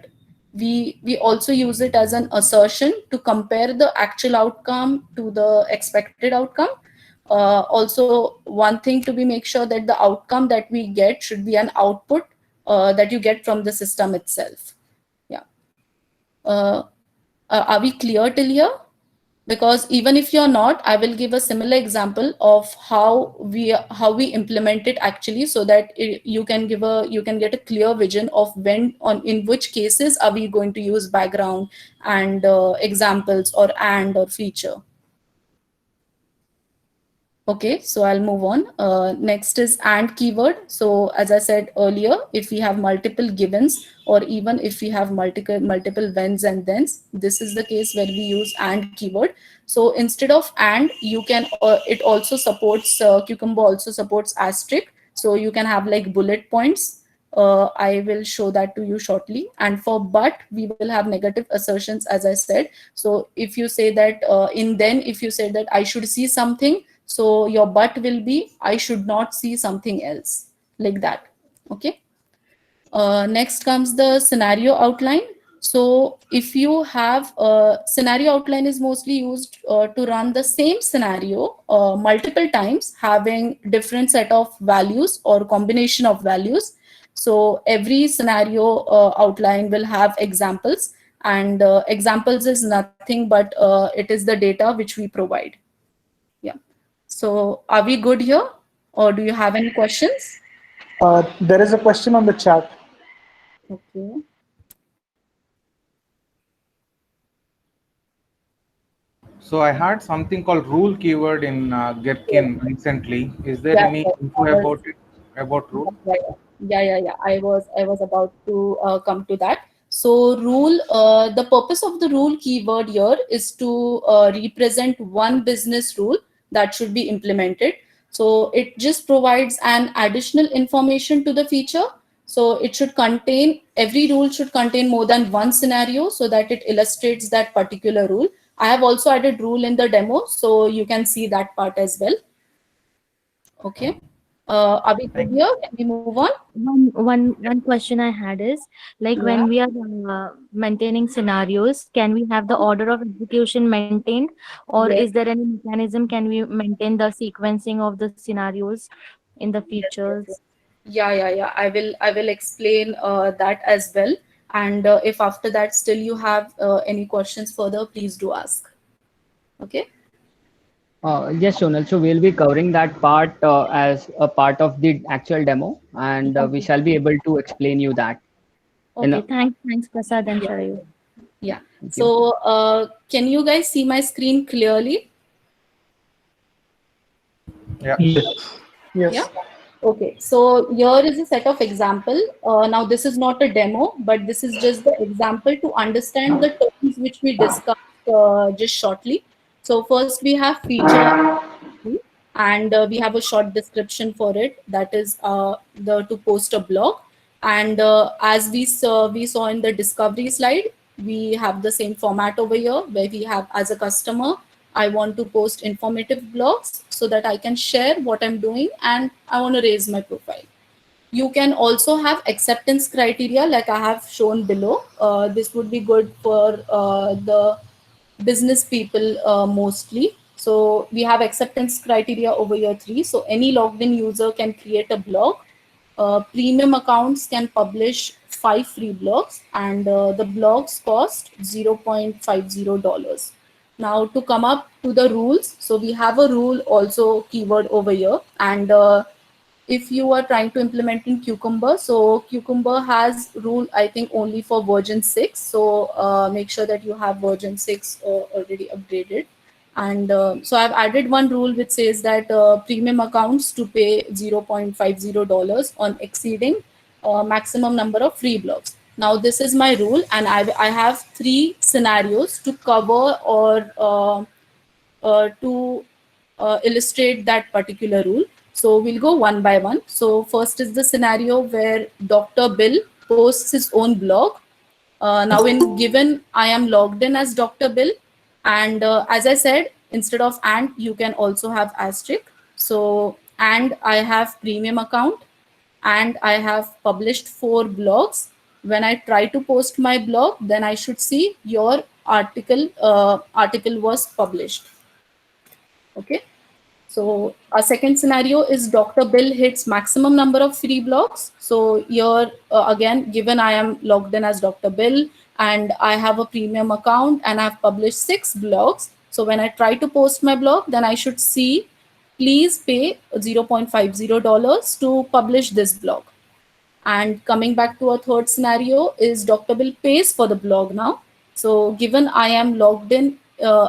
We also use it as an assertion to compare the actual outcome to the expected outcome. Also, one thing to be make sure that the outcome that we get should be an output that you get from the system itself. Yeah. Are we clear till here? Because even if you're not, I will give a similar example of how we implement it actually, so that you can get a clear vision of in which cases are we going to use background and examples or and or feature. Okay, so I'll move on. Next is and keyword. So as I said earlier, if we have multiple givens or even if we have multiple whens and thens, this is the case where we use and keyword. So instead of and, you can it also supports Cucumber also supports asterisk. So you can have like bullet points. I will show that to you shortly. And for but, we will have negative assertions, as I said. So if you say that if you say that I should see something, so your but will be I should not see something else, like that. Okay. Next comes the scenario outline. So if you have scenario outline is mostly used to run the same scenario multiple times, having different set of values or combination of values. So every scenario outline will have examples, and examples is nothing but it is the data which we provide. Yeah. So are we good here, or do you have any questions? There is a question on the chat. Okay. So I had something called rule keyword in Gherkin recently. Is there any info about it, about rule? Yeah. I was about to come to that. So rule, the purpose of the rule keyword here is to represent one business rule that should be implemented. So it just provides an additional information to the feature. So it should contain, every rule should contain more than one scenario so that it illustrates that particular rule. I have also added rule in the demo, so you can see that part as well. Okay. Are we good here? Can we move on? One question I had is, like, when we are maintaining scenarios, can we have the order of execution maintained, or is there any mechanism? Can we maintain the sequencing of the scenarios in the features? Yeah. I will explain that as well. And if after that still you have any questions further, please do ask. Okay. Yes, Sonal. So we'll be covering that part as a part of the actual demo, and we shall be able to explain you that. Okay, thanks, Prasad and Sharayu. Yeah. So can you guys see my screen clearly? Yeah. Yes. Yeah. Okay. So here is a set of example. Now this is not a demo, but this is just the example to understand the terms which we discussed just shortly. So first we have feature, and we have a short description for it. That is to post a blog. And as we saw in the discovery slide, we have the same format over here where we have, as a customer, I want to post informative blogs so that I can share what I'm doing and I want to raise my profile. You can also have acceptance criteria like I have shown below. This would be good for the business people mostly. So we have acceptance criteria over here 3. So any logged in user can create a blog. Premium accounts can publish 5 free blogs, and the blogs cost $0.50. Now to come up to the rules, so we have a rule also keyword over here, and if you are trying to implement in Cucumber, so Cucumber has rule I think only for version 6, so make sure that you have version 6 already upgraded. And so I've added one rule which says that premium accounts to pay $0.50 on exceeding maximum number of free blogs. Now this is my rule, and I have 3 scenarios to cover or to illustrate that particular rule. So we'll go one by one. So first is the scenario where Dr. Bill posts his own blog. Now in given I am logged in as Dr. Bill, and as I said, instead of and you can also have asterisk. So and I have premium account, and I have published 4 blogs. When I try to post my blog, then I should see your article was published. Okay. So our second scenario is Dr. Bill hits maximum number of free blogs. So here again, given I am logged in as Dr. Bill and I have a premium account and I've published 6 blogs. So when I try to post my blog, then I should see, please pay $0.50 to publish this blog. And coming back to a third scenario is Dr. Bill pays for the blog now. So given I am logged in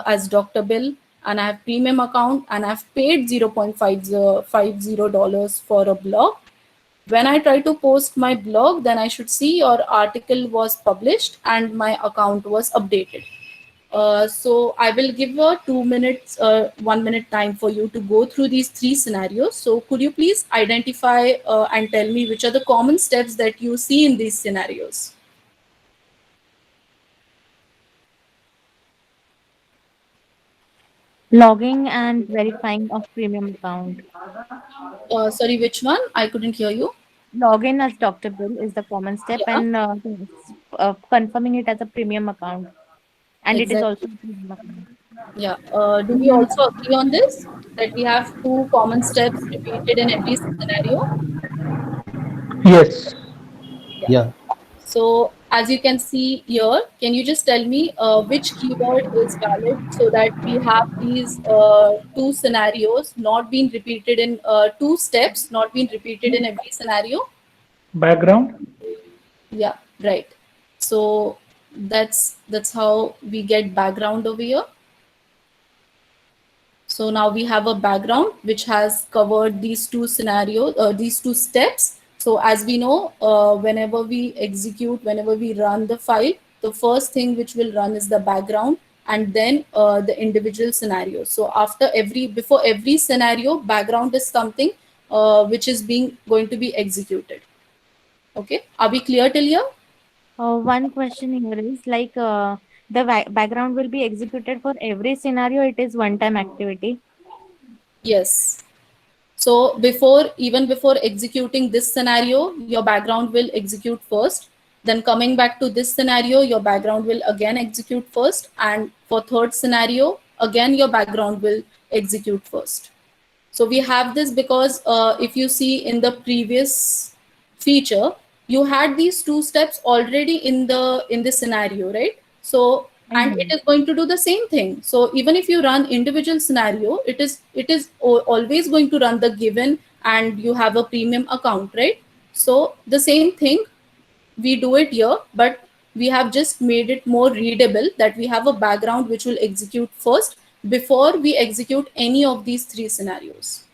as Dr. Bill and I have premium account and I've paid $0.50 for a blog, when I try to post my blog, then I should see your article was published and my account was updated. So I will give a 2 minutes, 1 minute time for you to go through these 3 scenarios. So could you please identify and tell me which are the common steps that you see in these scenarios? Logging and verifying of premium account. Sorry, which one? I couldn't hear you. Login as Dr. Bill is the common step, Yeah. and confirming it as a premium account. And it is Exactly. also a premium account. Yeah. Do we also agree on this, that we have 2 common steps repeated in every scenario? Yes. Yeah. So as you can see here, can you just tell me which keyword is valid so that we have these 2 scenarios not being repeated in 2 steps, not being repeated in every scenario? Background. Yeah, right. So that's how we get background over here. So now we have a background which has covered these 2 scenarios, these 2 steps. So as we know, whenever we execute, whenever we run the file, the first thing which will run is the background and then the individual scenario. So before every scenario, background is something which is going to be executed. Okay, are we clear till here? One question here is like the background will be executed for every scenario. It is one-time activity. Yes. So even before executing this scenario, your background will execute first. Then coming back to this scenario, your background will again execute first. And for third scenario, again, your background will execute first. So we have this because if you see in the previous feature, you had these 2 steps already in the scenario, right? So and it is going to do the same thing. So even if you run individual scenario, it is always going to run the given and you have a premium account, right? So the same thing we do it here, but we have just made it more readable that we have a background which will execute first before we execute any of these 3 scenarios.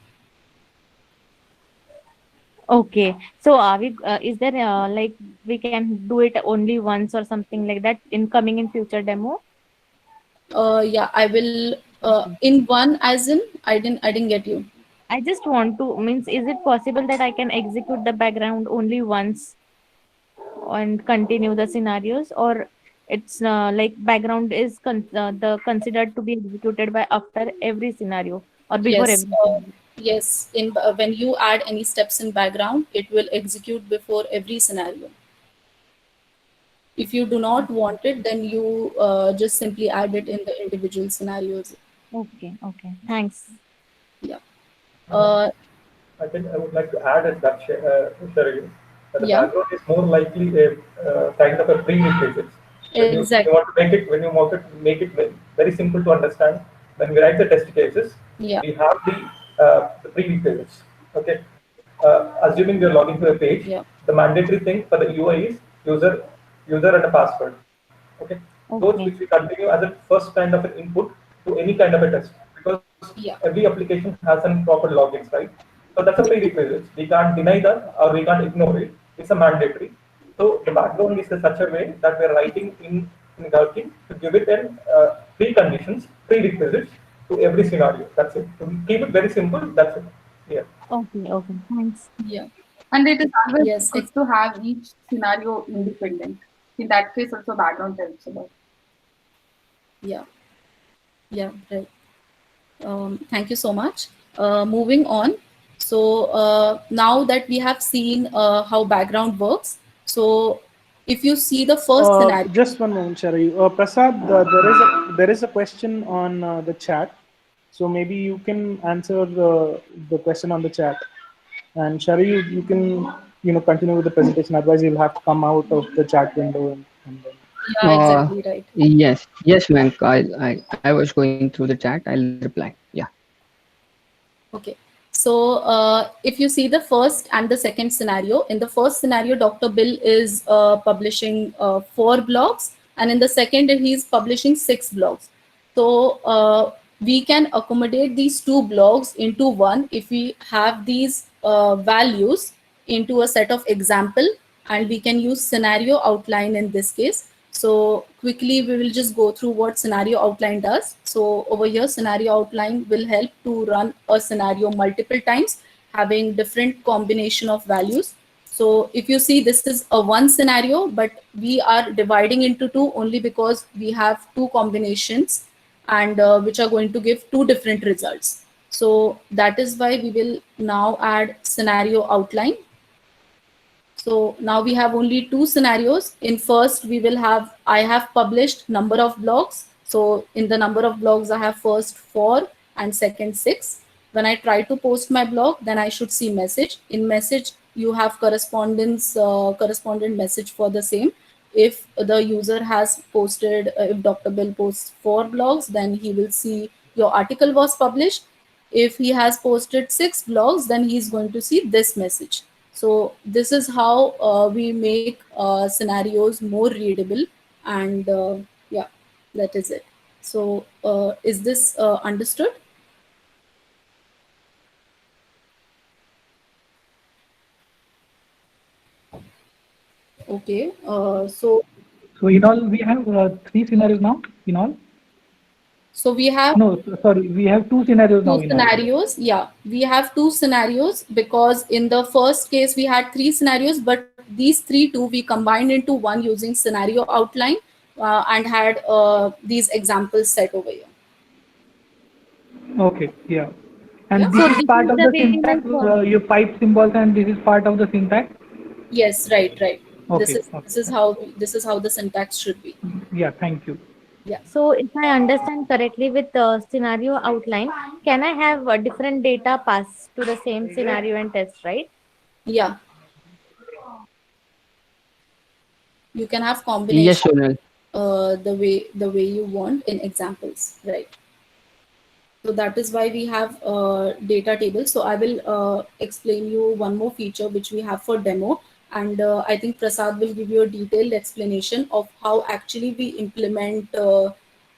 Okay, so are we? Is there like we can do it only once or something like that in future demo? Yeah, I will. In one, as in, I didn't get you. I just want to means, is it possible that I can execute the background only once and continue the scenarios, or it's like background is considered to be executed by after every scenario or before Yes. every scenario? Yes. When you add any steps in background, it will execute before every scenario. If you do not want it, then you just simply add it in the individual scenarios. Okay. Okay. Thanks. Yeah. I would like to add at that, Sharil, that the Yeah. background is more likely a kind of a prerequisite. Exactly. When you make it very simple to understand, when we write the test cases, Yeah. we have the prerequisites. Okay. Assuming you're logging to a page, Yeah. the mandatory thing for the UI is user and a password. Okay. Those which we continue as a first kind of an input to any kind of a test, because every application has some proper logins, right? So that's a prerequisite. We can't deny that or we can't ignore it. It's a mandatory. So the background is in such a way that we're writing in Gherkin to give it an preconditions, prerequisites to every scenario. That's it. To keep it very simple, that's it. Yeah. Okay, thanks. Yeah. And it is always Yes, good to have each scenario independent. In that case, also background helps a lot. Yeah. Yeah, right. Thank you so much. Moving on. So now that we have seen how background works, so if you see the first scenario. Just one moment, Shari. Prasad, there is a question on the chat, so maybe you can answer the question on the chat, and Shari, you can continue with the presentation. Otherwise, you'll have to come out of the chat window and then. Yeah, exactly right. Yes, Mank. I was going through the chat. I'll reply. Yeah. Okay. So if you see the first and the second scenario, in the first scenario, Dr. Bill is publishing 4 blogs, and in the second, he's publishing 6 blogs. So we can accommodate these 2 blogs into one if we have these values into a set of example, and we can use scenario outline in this case. So quickly, we will just go through what scenario outline does. So over here, scenario outline will help to run a scenario multiple times, having different combination of values. So if you see, this is a one scenario, but we are dividing into 2 only because we have 2 combinations and which are going to give 2 different results. So that is why we will now add scenario outline. So now we have only 2 scenarios. In first, I have published number of blogs. So in the number of blogs, I have first 4 and second 6. When I try to post my blog, then I should see message. In message, you have correspondent message for the same. If the user has posted, if Dr. Bill posts 4 blogs, then he will see your article was published. If he has posted 6 blogs, then he's going to see this message. So this is how we make scenarios more readable, and yeah, that is it. So is this understood? Okay. So in all, we have 3 scenarios now. In all. So we have we have 2 scenarios now. 2 scenarios. Yeah, we have 2 scenarios because in the first case we had 3 scenarios, but these 3 we combined into one using scenario outline and had these examples set over here. Okay, yeah. And Yeah. this So is this part is of the the way we syntax, will your pipe symbols, and this is part of the syntax. Yes, right. Okay, This is how the syntax should be. Yeah, thank you. Yeah. So if I understand correctly, with the scenario outline, can I have different data passed to the same scenario and test, right? Yeah. You can have Yes, combination Sonal. the way you want in examples, right? So that is why we have data tables. So I will explain you one more feature which we have for demo. And I think Prasad will give you a detailed explanation of how actually we implement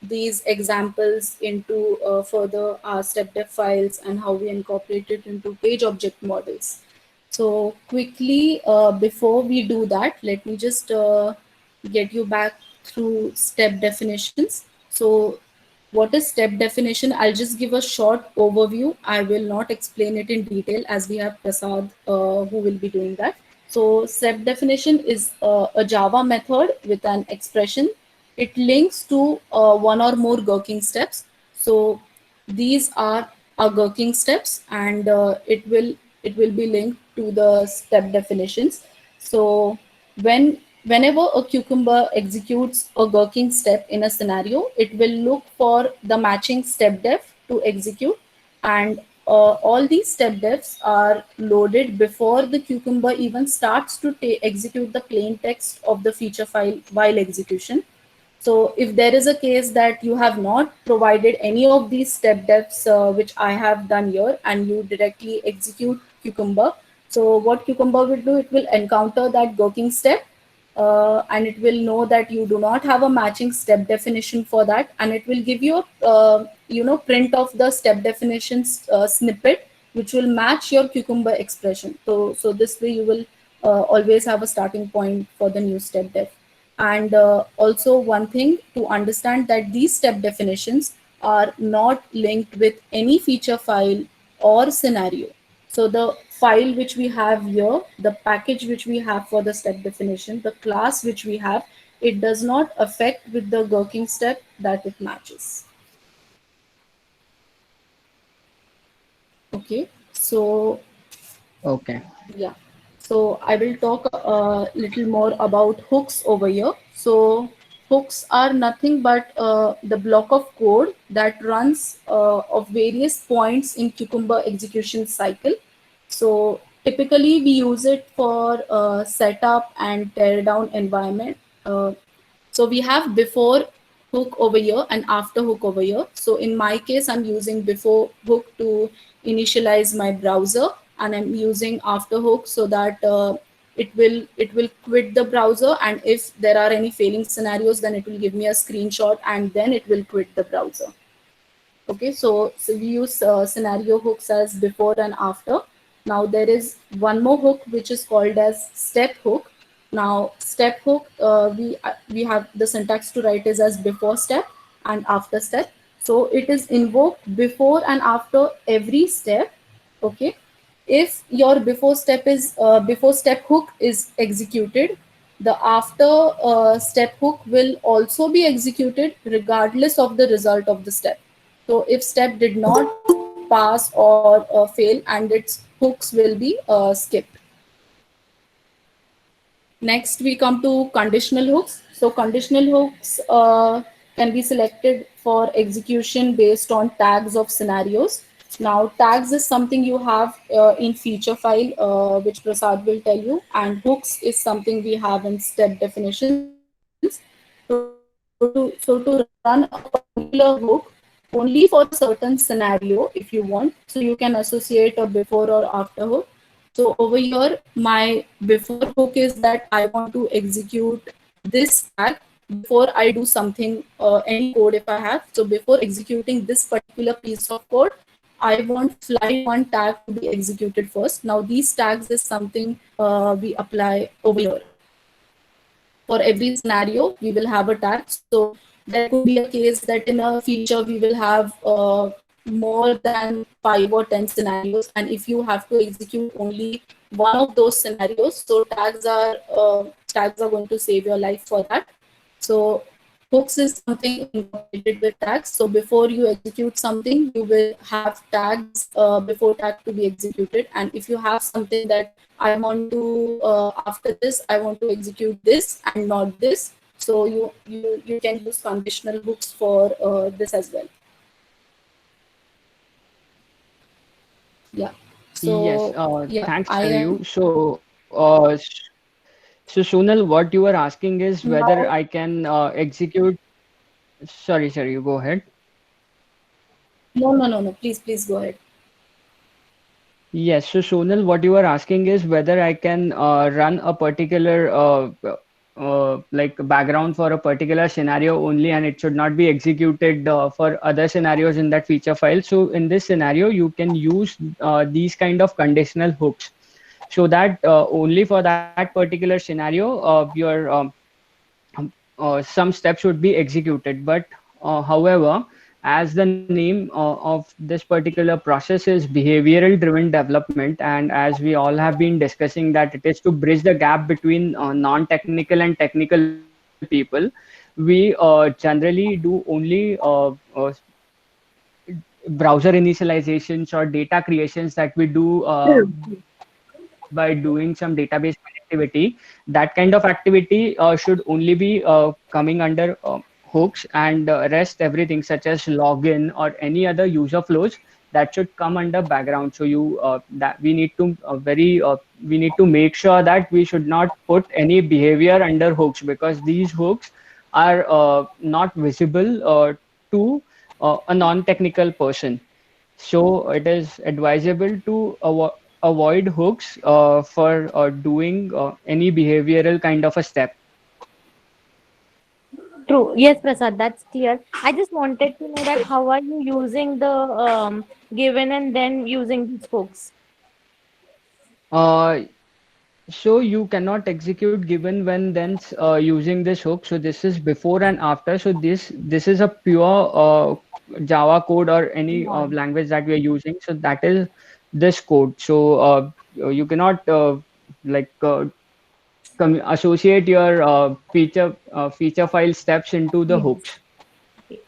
these examples into further our step-def files and how we incorporate it into page object models. So quickly, before we do that, let me just get you back through step definitions. So what is step definition? I'll just give a short overview. I will not explain it in detail as we have Prasad who will be doing that. So step definition is a Java method with an expression. It links to one or more gherking steps. So these are our gherking steps, and it will be linked to the step definitions. So whenever a cucumber executes a gherking step in a scenario, it will look for the matching step def to execute, and all these step defs are loaded before the Cucumber even starts to execute the plain text of the feature file while execution. So if there is a case that you have not provided any of these step defs, which I have done here, and you directly execute Cucumber, so what Cucumber will do, it will encounter that gherkin step, and it will know that you do not have a matching step definition for that, and it will give you a print of the step definitions snippet, which will match your Cucumber expression. So this way you will always have a starting point for the new step def. And also one thing to understand, that these step definitions are not linked with any feature file or scenario. So the file which we have here, the package which we have for the step definition, the class which we have, it does not affect with the gherkin step that it matches. Okay, so Okay. yeah. So I will talk a little more about hooks over here. So hooks are nothing but the block of code that runs of various points in Cucumber execution cycle. So typically we use it for setup and tear down environment. So we have before hook over here and after hook over here. So in my case, I'm using before hook to initialize my browser, and I'm using after hook so that it will quit the browser, and if there are any failing scenarios, then it will give me a screenshot and then it will quit the browser. Okay, so we use scenario hooks as before and after. Now there is one more hook which is called as step hook. Now step hook, we have the syntax to write is as before step and after step. So it is invoked before and after every step. Okay, if your before step hook is executed, the after step hook will also be executed regardless of the result of the step. So if step did not pass or fail, and its hooks will be skipped. Next, we come to conditional hooks. So conditional hooks can be selected for execution based on tags of scenarios. Now, tags is something you have in feature file, which Prasad will tell you, and hooks is something we have in step definitions. So to run a particular hook only for a certain scenario, if you want, so you can associate a before or after hook. So over here, my before hook is that I want to execute this tag before I do something, any code if I have. So before executing this particular piece of code, I want fly one tag to be executed first. Now these tags is something we apply over here. For every scenario, we will have a tag. So there could be a case that in a feature, we will have more than 5 or 10 scenarios. And if you have to execute only one of those scenarios, so tags are going to save your life for that. So hooks is something incorporated with tags. So before you execute something, you will have tags before tag to be executed. And if you have something that I want to, after this, I want to execute this and not this, so you can use conditional hooks for this as well. Yeah. So Yes, yeah, thanks I to am you. So, so Sonal, what you were asking is whether now. I can execute. Sorry, you go ahead. No. Please go ahead. Yes, so Sonal, what you are asking is whether I can run a particular like background for a particular scenario only, and it should not be executed for other scenarios in that feature file. So in this scenario, you can use these kind of conditional hooks, so that only for that particular scenario, your some steps would be executed. But however, as the name of this particular process is behavioral driven development, and as we all have been discussing that it is to bridge the gap between non-technical and technical people, we generally do only browser initializations or data creations that we do by doing some database connectivity. That kind of activity should only be coming under hooks, and rest everything such as login or any other user flows that should come under background. So you that we need to we need to make sure that we should not put any behavior under hooks, because these hooks are not visible to a non-technical person. So it is advisable to avoid hooks for doing any behavioral kind of a step. True. Yes, Prasad, that's clear. I just wanted to know that how are you using the given and then using these hooks? Uh, so you cannot execute given when then using this hook. So this is before and after. So this is a pure Java code or any Yeah. language that we are using. So that is this code. So you cannot like associate your feature file steps into the Yes. hooks.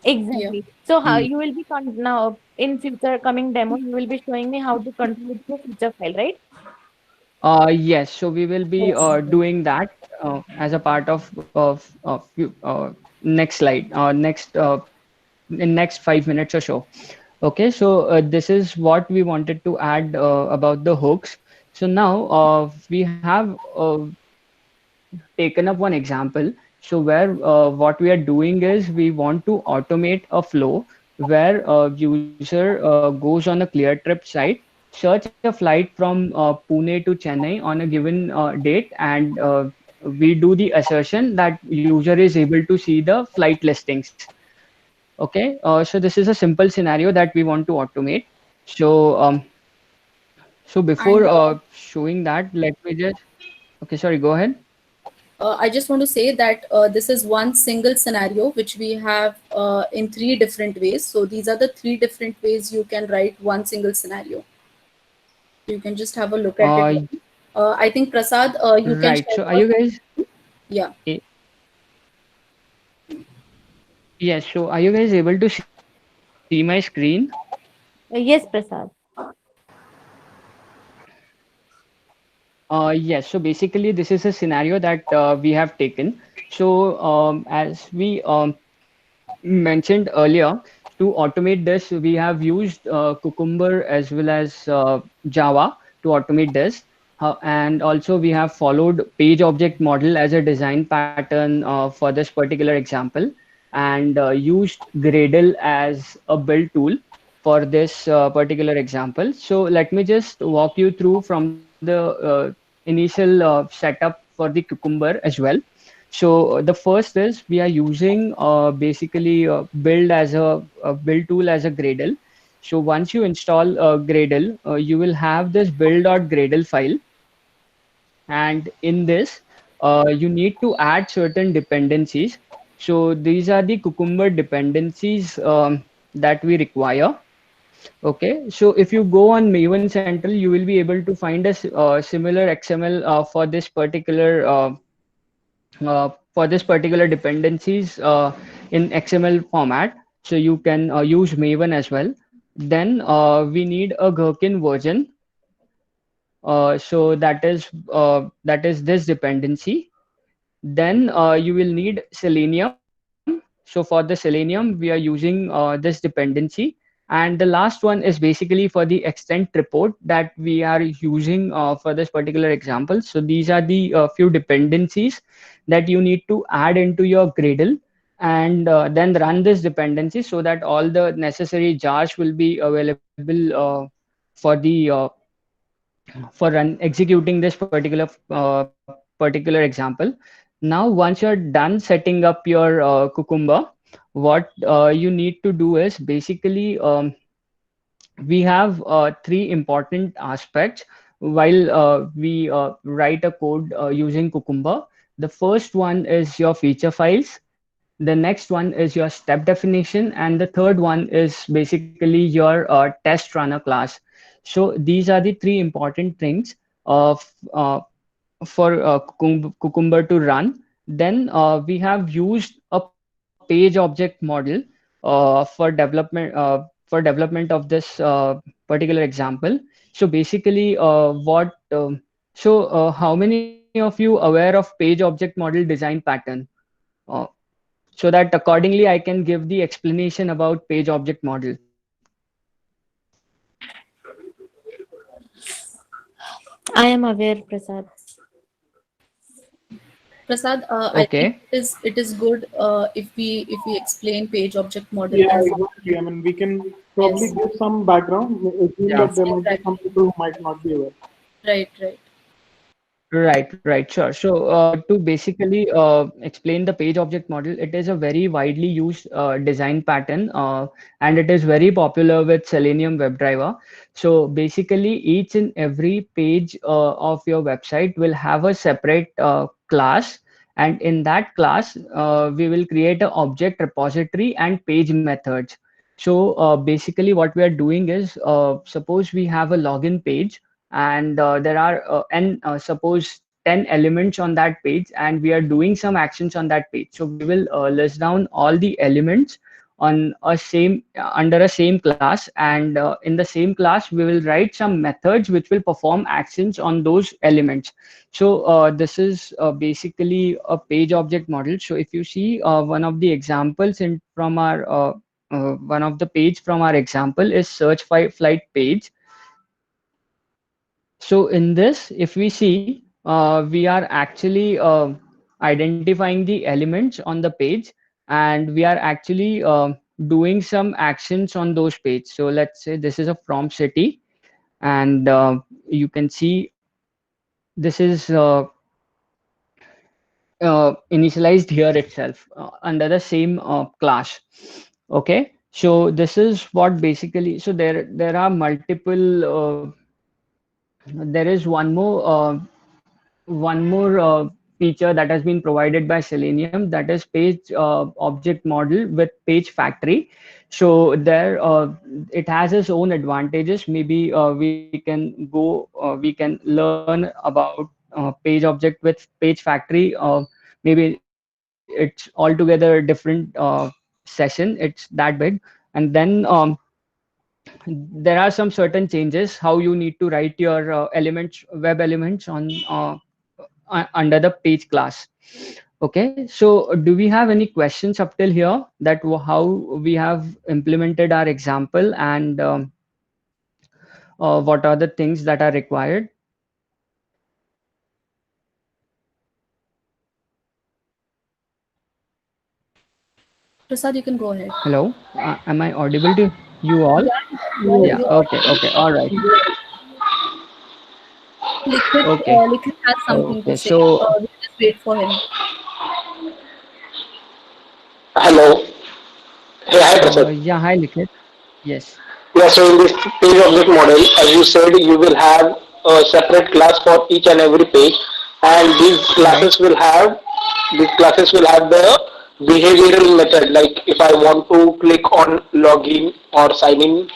Exactly. So how Mm. you will be now in future coming demo, you will be showing me how to control it to a feature file, right? Yes, so we will be Okay. doing that as a part of next slide, next in next 5 minutes or so. Okay, so this is what we wanted to add about the hooks. So now we have taken up one example. So where what we are doing is we want to automate a flow where a user goes on a clear trip site, search a flight from Pune to Chennai on a given date, and we do the assertion that user is able to see the flight listings. Okay, so this is a simple scenario that we want to automate. So so before And showing that, let me just, okay, sorry, go ahead. I just want to say that this is one single scenario which we have in three different ways. So these are the three different ways you can write one single scenario. You can just have a look at it. Uh, I think Prasad, you can right. share So are your you guys? yeah. eh, Yes. So are you guys able to see my screen? Yes, Prasad. Yes. So basically, this is a scenario that we have taken. So as we mentioned earlier, to automate this, we have used Cucumber as well as Java to automate this. And also we have followed page object model as a design pattern for this particular example, and used Gradle as a build tool for this particular example. So let me just walk you through from the initial setup for the Cucumber as well. So the first is we are using basically build as a build tool as a Gradle. So once you install Gradle, you will have this build.gradle file, and in this you need to add certain dependencies. So these are the Cucumber dependencies that we require. Okay, so if you go on Maven Central, you will be able to find a similar XML for this particular dependencies in XML format. So you can use Maven as well. Then we need a Gherkin version. So that is this dependency. Then you will need Selenium. So for the Selenium, we are using this dependency. And the last one is basically for the extent report that we are using for this particular example. So these are the few dependencies that you need to add into your Gradle, and then run this dependency so that all the necessary jars will be available for the for executing this particular example. Now, once you're done setting up your Cucumber, what you need to do is basically we have three important aspects while we write a code using Cucumber. The first one is your feature files. The next one is your step definition, and the third one is basically your test runner class. So these are the three important things of for Cucumber to run. Then we have used a page object model for development of this particular example. So basically, how many of you aware of page object model design pattern? Uh, so that accordingly I can give the explanation about page object model. I am aware, Prasad. Prasad, I think Okay. it is good if we explain page object model Yeah, as exactly. I mean, we can probably yes, give some background. Assume Yeah. that there might be some exactly. people who might not be aware. Right, right. Right, sure. So, to basically explain the page object model, it is a very widely used design pattern, and it is very popular with Selenium WebDriver. So, basically, each and every page of your website will have a separate class, and in that class, we will create an object repository and page methods. So, basically, what we are doing is, suppose we have a login page and there are suppose 10 elements on that page and we are doing some actions on that page, so we will list down all the elements on a same under a same class, and in the same class we will write some methods which will perform actions on those elements. So this is basically a page object model. So if you see one of the examples in from our one of the page from our example is search flight page. So in this, if we see, we are actually identifying the elements on the page, and we are actually doing some actions on those pages. So let's say this is a from city, and you can see this is initialized here itself under the same class. Okay, so this is what basically. So there are multiple. There is one more feature that has been provided by Selenium, that is page object model with page factory. So there it has its own advantages. Maybe we can go we can learn about page object with page factory. Maybe it's altogether a different session. It's that big. And then there are some certain changes how you need to write your elements, web elements on under the page class. Okay, so do we have any questions up till here that how we have implemented our example, and what are the things that are required? Prasad, you can go ahead. Hello, am I audible to you all? Yeah, Yeah, you okay, all right. Okay, Liquid has something to okay, say. so We'll just wait for him. Hello. Hey, hi, Prasad. yeah, hi Likhit. Yes. Yeah, so in this page object model, as you said, you will have a separate class for each and every page, and Right. these classes will have the behavioral method. Like if I want to click on login or sign in,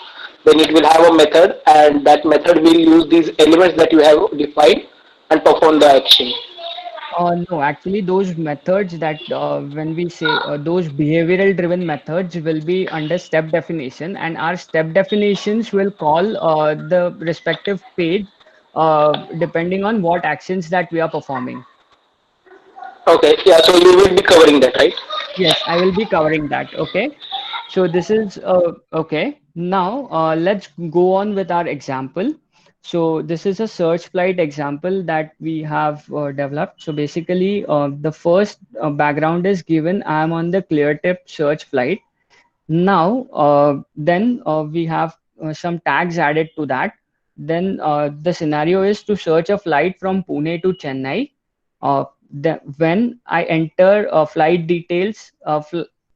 then it will have a method, and that method will use these elements that you have defined and perform the action. No, actually, those methods that when we say those behavioral driven methods will be under step definition, and our step definitions will call the respective page depending on what actions that we are performing. Okay, yeah, so you will be covering that, right? Yes, I will be covering that. Okay. So this is okay. Now let's go on with our example. So this is a search flight example that we have developed. So basically, the first background is given. I am on the ClearTip search flight. Now, then we have some tags added to that. Then the scenario is to search a flight from Pune to Chennai. When I enter flight details,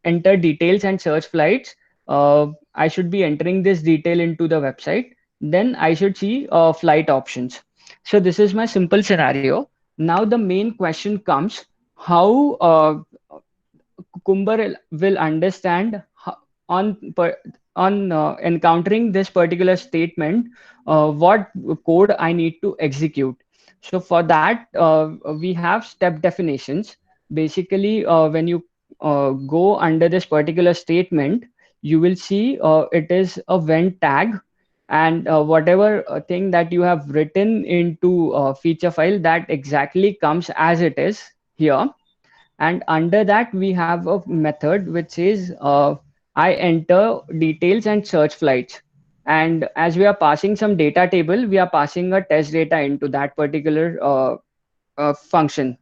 enter details and search flights, I should be entering this detail into the website. Then I should see flight options. So this is my simple scenario. Now the main question comes: how Cucumber will understand on encountering this particular statement, what code I need to execute. So for that, we have step definitions. Basically, when you go under this particular statement, you will see it is a when tag, and whatever thing that you have written into feature file, that exactly comes as it is here. And under that we have a method which is I enter details and search flights. And as we are passing some data table, we are passing a test data into that particular function.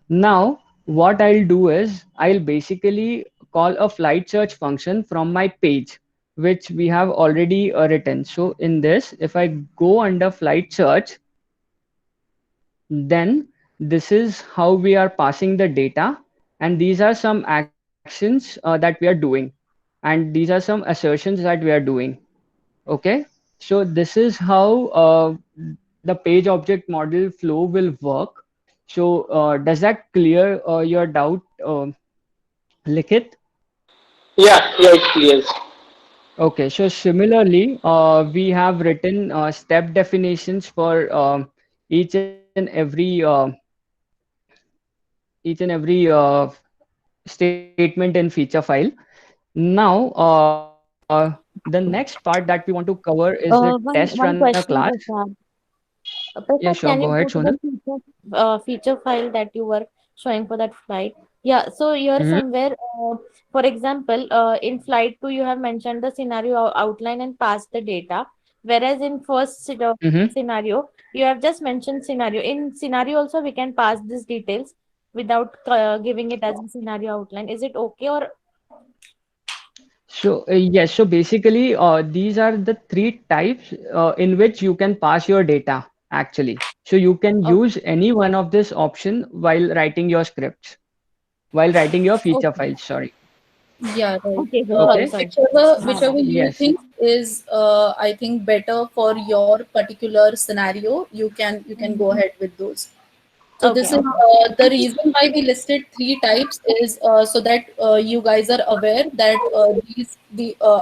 Now, what I'll do is I'll basically call a flight search function from my page, which we have already written. So in this, if I go under flight search, then this is how we are passing the data. And these are some actions that we are doing. And these are some assertions that we are doing. Okay. So this is how the page object model flow will work. So does that clear your doubt, Likit? Yeah, it clears. Okay, so similarly, we have written step definitions for each and every statement in feature file. Now, the next part that we want to cover is the test runner One class. question, Prasad. Yeah, sure. Prasad, Go can ahead, you go to Sonal. the feature file that you were showing for that flight? Yeah, so here Mm-hmm. somewhere, for example, in flight 2, you have mentioned the scenario outline and passed the data. Whereas in first Mm-hmm. scenario, you have just mentioned scenario. In scenario also, we can pass these details without giving it as a scenario outline. Is it okay or So yes, so basically these are the three types in which you can pass your data actually. So you can okay? use any one of this option while writing your scripts, while writing your feature Okay, files, sorry. Yeah, right. okay, Okay. sorry. My Whichever bad. you Yes. think is, I think, better for your particular scenario, you can go ahead with those. So Okay, this is okay. the reason why we listed three types is so that you guys are aware that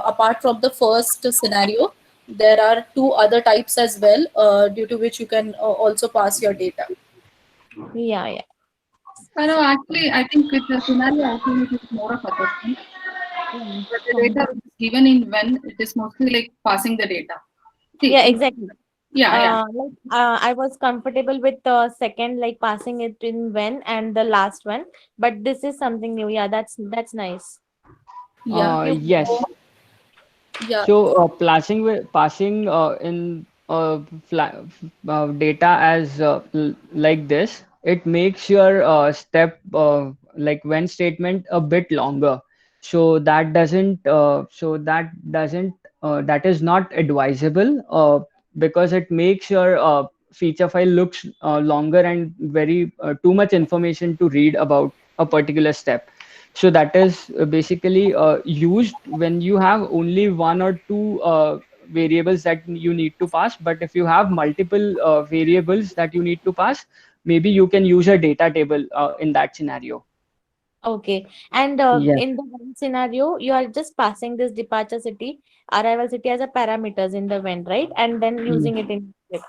apart from the first scenario, there are two other types as well, due to which you can also pass your data. Yeah, yeah. No, actually, I think with the scenario outline, it is more of assessment. Mm. But the data which is given in when, it is mostly like passing the data. See, Yeah, exactly. yeah. I was comfortable with the second, like passing it in when and the last one, but this is something new. Yeah, that's nice. Yeah. Yes. Yeah. So passing in data as like this, it makes your step like when statement a bit longer. So that is not advisable because it makes your feature file looks longer and very too much information to read about a particular step. So that is basically used when you have only one or two variables that you need to pass. But if you have multiple variables that you need to pass, maybe you can use a data table in that scenario. Okay, and Yes. in the one scenario, you are just passing this departure city, arrival city as a parameters in the when, right? And then using it in script.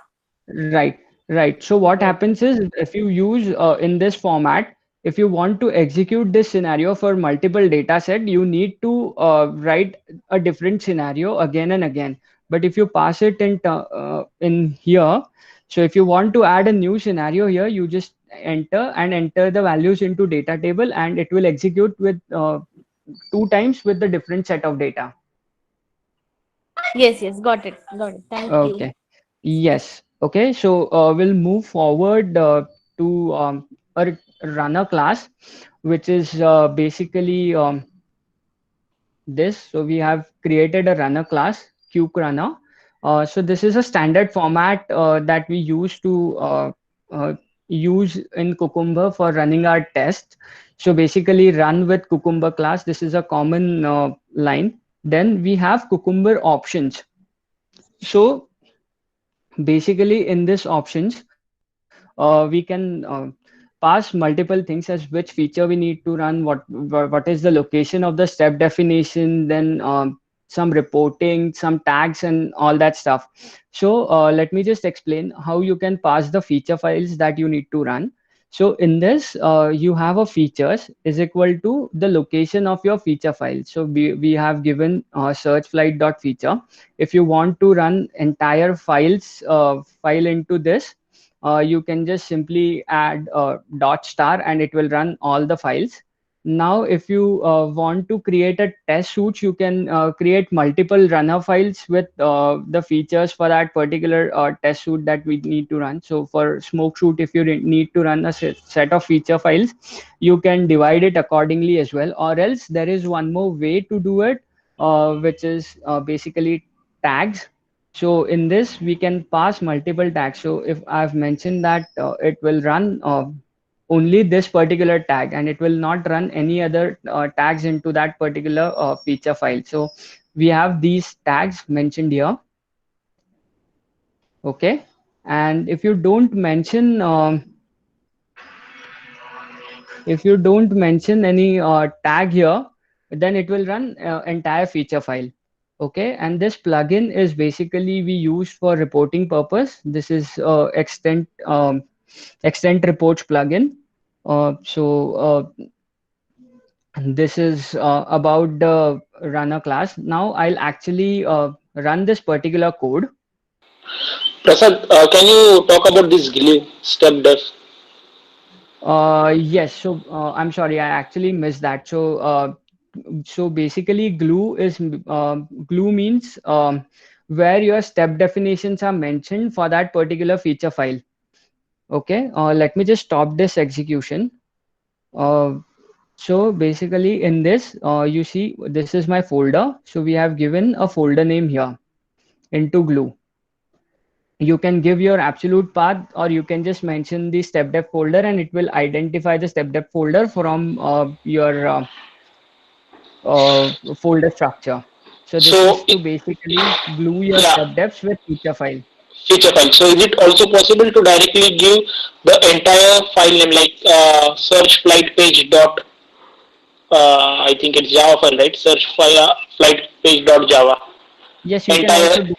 Right, right. So what Okay. happens is if you use in this format, if you want to execute this scenario for multiple data set, you need to write a different scenario again and again. But if you pass it in here, so if you want to add a new scenario here, you just enter the values into data table, and it will execute with two times with the different set of data. Yes, yes, got it, got it. Thank you. Okay. Yes. Okay. So we'll move forward to a runner class, which is basically this. So we have created a runner class, QRunner. So this is a standard format that we uh, use in Cucumber for running our tests. So basically run with Cucumber class. This is a common line. Then we have Cucumber options. So basically in this options we can pass multiple things as which feature we need to run, what is the location of the step definition, then some reporting, some tags and all that stuff. So let me just explain how you can pass the feature files that you need to run. So in this you have a features is equal to the location of your feature file. So we have given search flight dot feature. If you want to run entire file into this, you can just simply add dot star and it will run all the files. Now, if you want to create a test suite, you can create multiple runner files with the features for that particular test suite that we need to run. So for smoke suite, if you need to run a set of feature files, you can divide it accordingly as well. Or else there is one more way to do it, which is basically tags. So in this, we can pass multiple tags. So if I've mentioned that it will run only this particular tag and it will not run any other tags into that particular feature file. So we have these tags mentioned here. Okay. And if you don't mention any tag here, then it will run entire feature file. Okay, and this plugin is basically we use for reporting purpose. This is extent reports plugin. This is about the runner class. Now I'll actually run this particular code. Prasad, can you talk about this glue step def? Yes. So I'm sorry, I actually missed that. So basically, glue means where your step definitions are mentioned for that particular feature file. Okay. Let me just stop this execution. So basically in this, you see this is my folder. So we have given a folder name here into glue. You can give your absolute path or you can just mention the step def folder and it will identify the step def folder from your folder structure. So this is to basically glue your step defs with feature file. Feature file. So is it also possible to directly give the entire file name like search flight page dot I think it's Java file, right? Search flight page dot Java. Yes, you can also do that.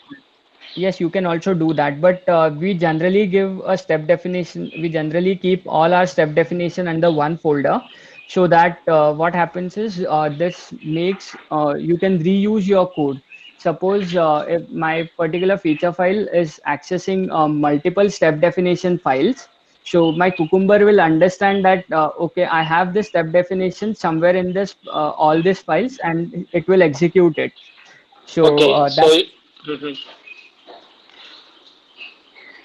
Yes, you can also do that, but we generally give a step definition. We generally keep all our step definition under one folder, so that what happens is this makes you can reuse your code. Suppose if my particular feature file is accessing multiple step definition files, so my Cucumber will understand that okay, I have this step definition somewhere in this all these files, and it will execute it. So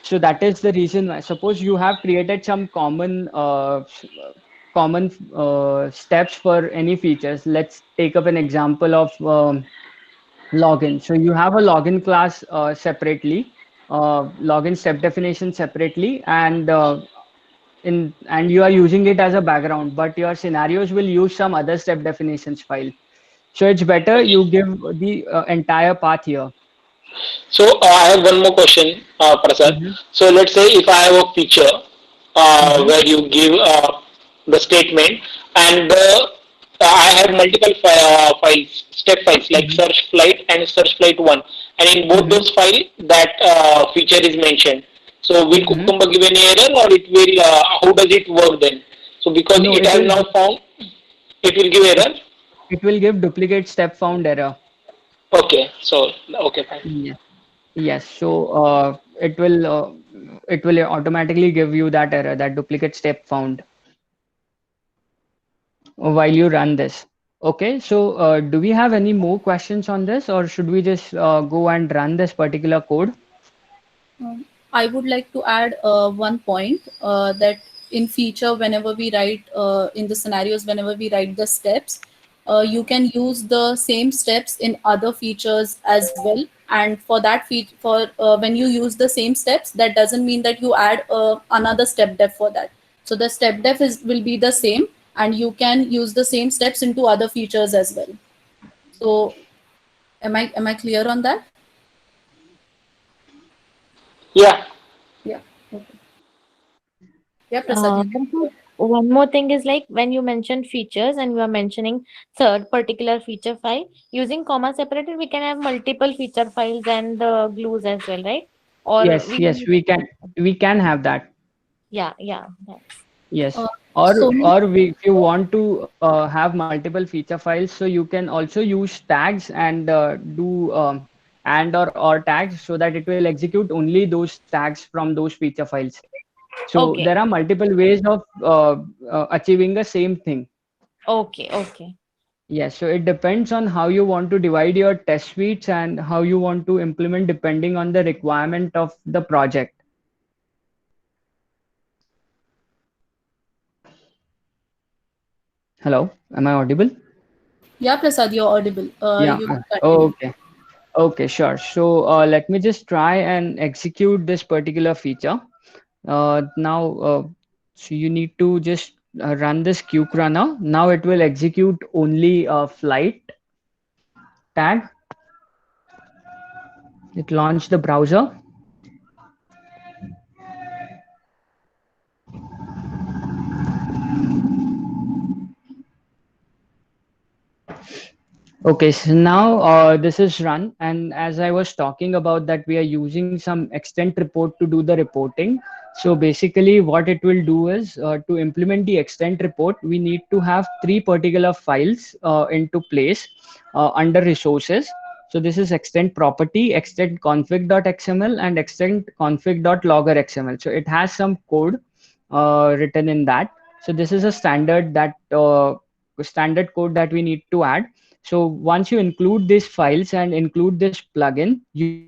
so that is the reason why. Suppose you have created some common steps for any features. Let's take up an example of login. So you have a login class separately, login step definition separately, and you are using it as a background, but your scenarios will use some other step definitions file. So it's better you give the entire path here. So I have one more question, Prasad. So let's say if I have a feature where you give the statement and I have multiple files, step files like search flight and search flight 1, and in both those files that feature is mentioned. So will Cucumber give any error or it will? How does it work then? So because it has now found, it will give error. It will give duplicate step found error. Okay, so okay, fine. Yeah. Yes, so it will automatically give you that error, that duplicate step found, while you run this. Okay, so do we have any more questions on this, or should we just go and run this particular code? I would like to add one point that in feature, whenever we write in the scenarios, whenever we write the steps, you can use the same steps in other features as well. And for that when you use the same steps, that doesn't mean that you add another step def for that. So the step def will be the same, and you can use the same steps into other features as well. So am I clear on that? Yeah. Yeah. Okay. Yeah, Prasad. One more thing is like when you mention features and you are mentioning third particular feature file, using comma separated, we can have multiple feature files and the glues as well, right? Or yes, we can have that. Yeah. Yes. If you want to have multiple feature files, so you can also use tags and do and or tags, so that it will execute only those tags from those feature files. So there are multiple ways of achieving the same thing. Okay, okay. Yes, so it depends on how you want to divide your test suites and how you want to implement depending on the requirement of the project. Hello, am I audible? Yeah, Prasad, you're audible. Yeah. You can Oh, continue. okay. Okay, sure. So let me just try and execute this particular feature. So you need to just run this Qk runner. Now it will execute only a flight tag. It launched the browser. Okay, so now this is run, and as I was talking about that, we are using some extent report to do the reporting. So basically, what it will do is to implement the extent report, we need to have three particular files into place under resources. So this is extent property, extent config.xml, and extent config.logger.xml. So it has some code written in that. So this is a standard code that we need to add. So once you include these files and include this plugin, you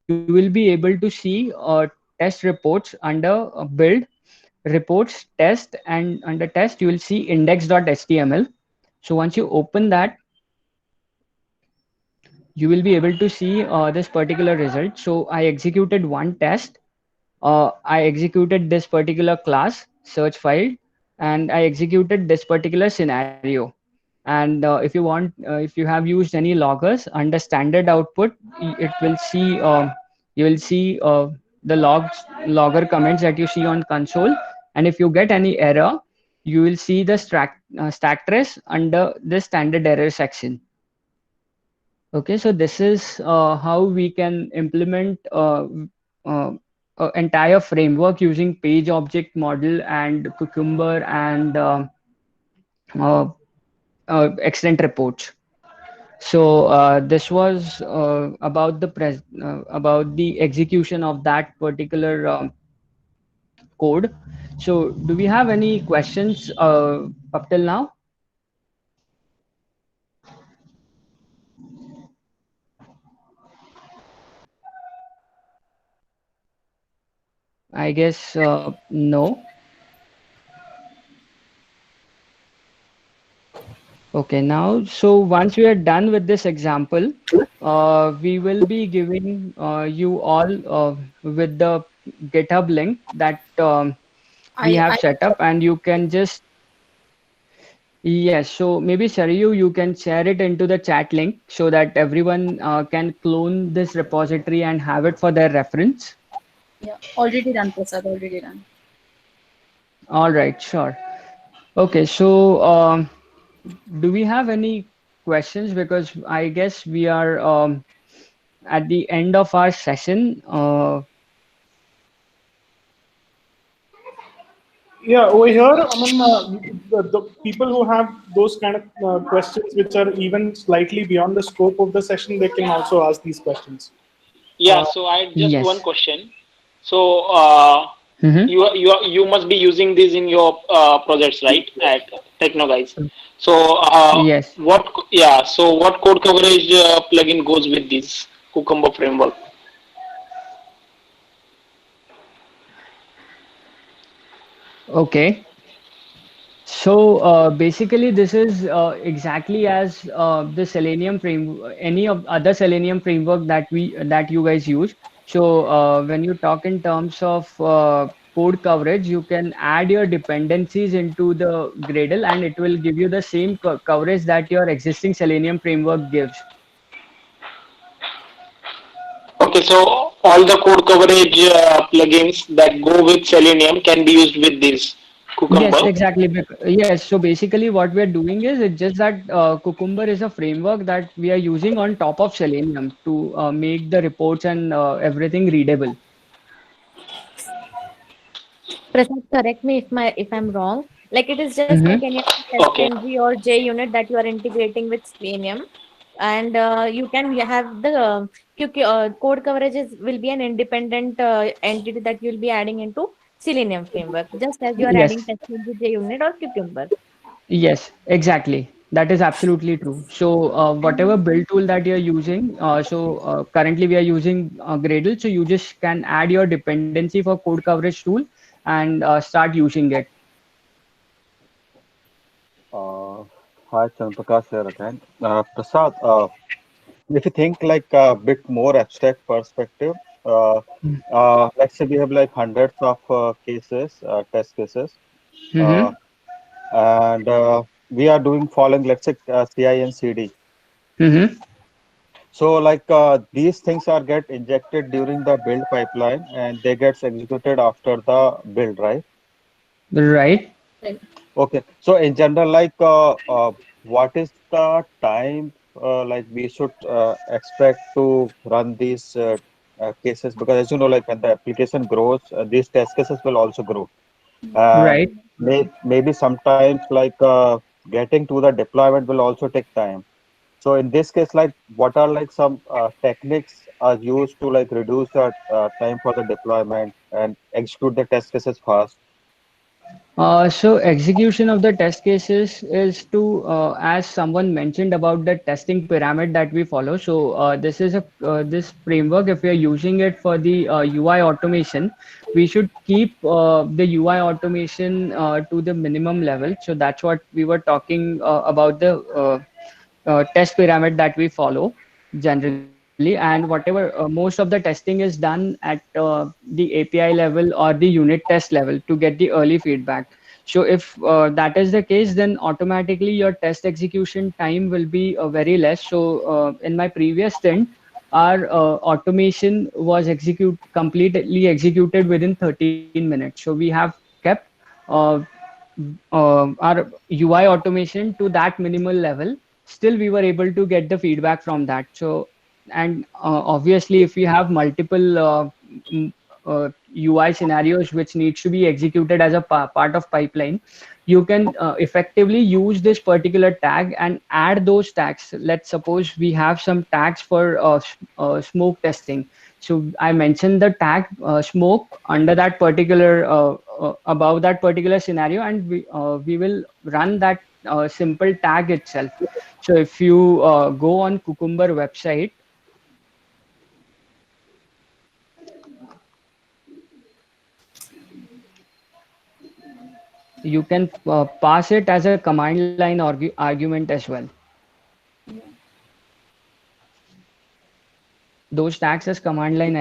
will be able to see test reports under build, reports, test, and under test, you will see index.html. So once you open that, you will be able to see this particular result. So I executed one test. I executed this particular class search file, and I executed this particular scenario. And if you have used any loggers under standard output, it will see you will see logger comments that you see on console. And if you get any error, you will see the stack trace under the standard error section. Okay, so this is how we can implement uh, entire framework using page object model and Cucumber and uh, extent reports. So this was about the execution of that particular code. So do we have any questions up till now? I guess no. Okay, now, so once we are done with this example, we will be giving you all with the GitHub link that we have I set up, and you can just, yes, so maybe Sarayu, you can share it into the chat link so that everyone can clone this repository and have it for their reference. Yeah, already done, Prasad, already done. All right, sure. Okay, so do we have any questions? Because I guess we are at the end of our session. Yeah, over here, I mean, the people who have those kind of questions which are even slightly beyond the scope of the session, they can also ask these questions. Yeah, so I just Yes. one question. So Mhm. you must be using this in your projects, right? At Techno Guys. So Yes. what code coverage plugin goes with this Cucumber framework? Okay. So basically, this is exactly as the Selenium framework, any of other Selenium framework that you guys use. So when you talk in terms of code coverage, you can add your dependencies into the Gradle, and it will give you the same coverage that your existing Selenium framework gives. Okay, so all the code coverage plugins that go with Selenium can be used with this Yes, Cucumber. exactly. Yes, so basically what we are doing is it's just that Cucumber is a framework that we are using on top of Selenium to make the reports and everything readable. Prasad, correct me if I'm wrong. Like it is just like Mm-hmm. any Okay. SNG or JUnit that you are integrating with Selenium, and you have the code coverages will be an independent entity that you'll be adding into Selenium framework, just as you are adding Yes, TestNG, JUnit or Cucumber. Yes, exactly. That is absolutely true. So, whatever build tool that you're using, currently we are using Gradle. So you just can add your dependency for code coverage tool and start using it. Hi, Chandraprakash here again. Prasad, if you think like a bit more abstract perspective, uh, let's say we have like hundreds of cases, test cases, uh, Mm-hmm. and we are doing following, let's say, CI and CD. Mm-hmm. So like these things are get injected during the build pipeline and they gets executed after the build, right? Right. Right. Okay. So in general, like what is the time like we should expect to run these cases? Because as you know, like when the application grows, these test cases will also grow. And Right. maybe sometimes like getting to the deployment will also take time. So in this case, like what are like some techniques are used to like reduce the time for the deployment and execute the test cases fast? So execution of the test cases is to, as someone mentioned about the testing pyramid that we follow. So this is a this framework. If we are using it for the UI automation, we should keep the UI automation to the minimum level. So that's what we were talking about the test pyramid that we follow generally, and whatever most of the testing is done at the API level or the unit test level to get the early feedback. So if that is the case, then automatically your test execution time will be very less. So in my previous stint, our automation was completely executed within 13 minutes. So we have kept uh, our UI automation to that minimal level. Still, we were able to get the feedback from that. So, and obviously, if we have multiple m- UI scenarios which needs to be executed as a part of pipeline, you can effectively use this particular tag and add those tags. Let's suppose we have some tags for smoke testing. So I mentioned the tag smoke under that particular above that particular scenario, and we will run that simple tag itself. So if you go on Cucumber website, you can pass it as a command line argument as well. Those tags as command line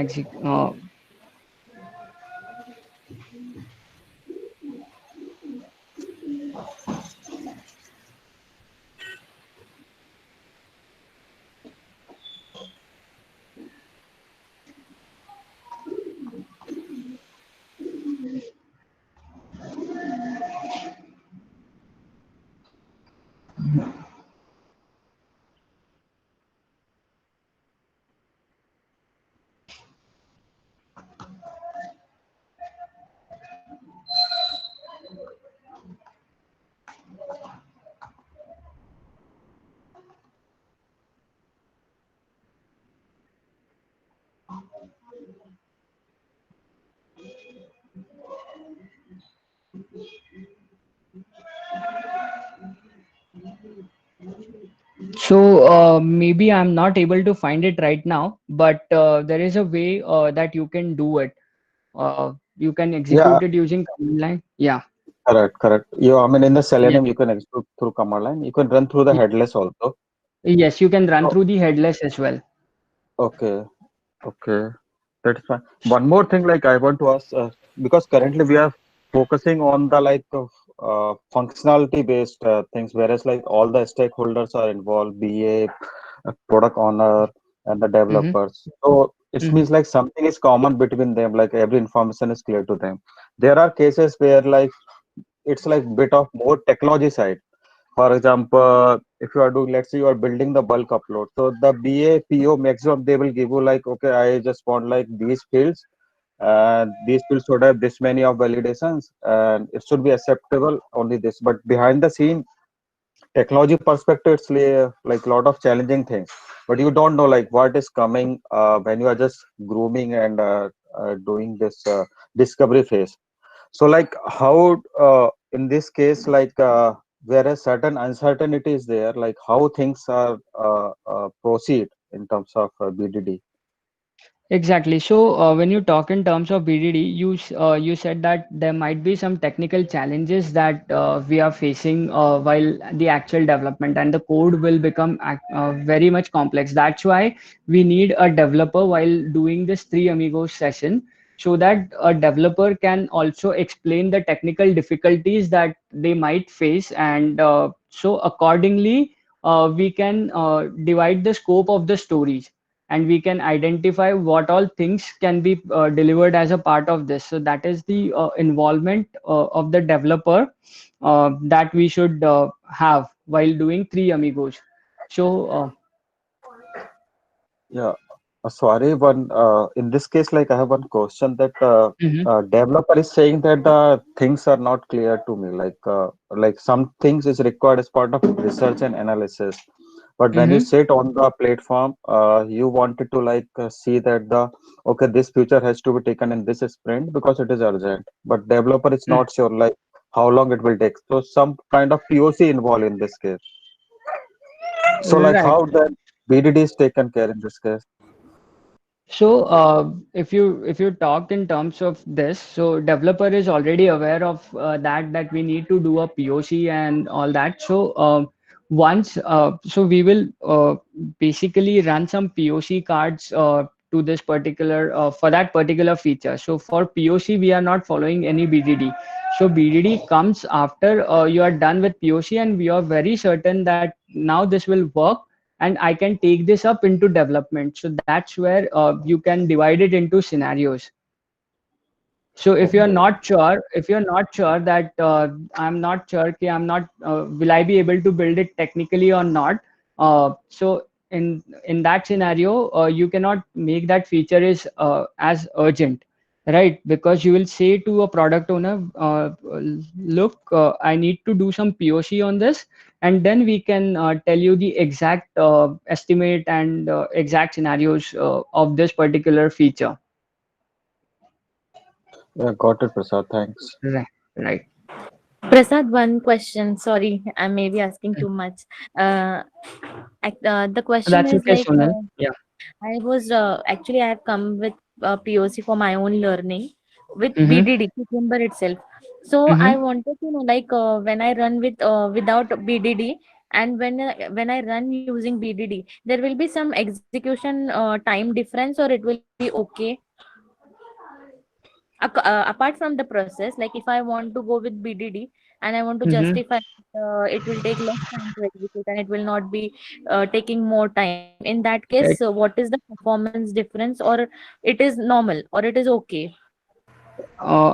So maybe I'm not able to find it right now, but there is a way that you can do it. You can Yeah, execute it using command line. Yeah. correct, correct. You, I mean, in the Yes. Selenium, you can execute through command line. You can run through the Y- headless also. Yes, you can run Oh, through the headless as well. okay, okay, that's fine. One more thing, like I want to ask, because currently we are focusing on the like functionality based things, whereas like all the stakeholders are involved, BA, product owner, and the Mm-hmm. developers. So it Mm-hmm. means like something is common between them, like every information is clear to them. There are cases where like it's like bit of more technology side. For example, if you are doing, let's say you are building the bulk upload. So the BA, PO maximum they will give you like, okay, I just want like these fields and these fields should have this many of validations and it should be acceptable only this. But behind the scene, technology perspective, it's like a lot of challenging things. But you don't know like what is coming when you are just grooming and doing this discovery phase. So like how in this case like whereas certain uncertainty is there, like how things are proceed in terms of BDD. Exactly. So when you talk in terms of BDD, you said that there might be some technical challenges that we are facing while the actual development, and the code will become very much complex. That's why we need a developer while doing this Three Amigos session, so that a developer can also explain the technical difficulties that they might face, and so accordingly we can divide the scope of the stories, and we can identify what all things can be delivered as a part of this. So that is the involvement of the developer that we should have while doing Three Amigos. So Yeah. Sorry, one in this case, like I have one question that mhm. developer is saying that the things are not clear to me. Like some things is required as part of research and analysis, but when you Mhm. sit on the platform, you wanted to see that the okay, this feature has to be taken in this sprint because it is urgent. But developer is not sure like how long it will take. So some kind of POC involved in this case. So like Right. how the BDD is taken care in this case. So, if you talk in terms of this, so developer is already aware of that we need to do a POC and all that. So, so we will basically run some POC cards to this particular for that particular feature. So for POC, we are not following any BDD. So BDD comes after you are done with POC, and we are very certain that now this will work and I can take this up into development. So that's where you can divide it into scenarios. So if you're not sure that I'm not sure, okay, will I be able to build it technically or not? So in that scenario, you cannot make that feature is as urgent, right? Because you will say to a product owner, look, I need to do some POC on this, and then we can tell you the exact estimate and exact scenarios of this particular feature. Yeah, got it, Prasad. Thanks. Right, right. Prasad, one question. Sorry, I may be asking too much. Uh, the question That's is okay, like, Sonal. Yeah. I was actually I have come with POC for my own learning with Mm-hmm. BDD Cucumber itself. So I Mm-hmm. wanted to know, like, when I run with without BDD, and when I run using BDD, there will be some execution time difference, or it will be okay. Apart from the process, like if I want to go with BDD and I want to Mm-hmm. justify it will take less time to execute and it will not be taking more time. In that case, what is the performance difference, or it is normal, or it is okay?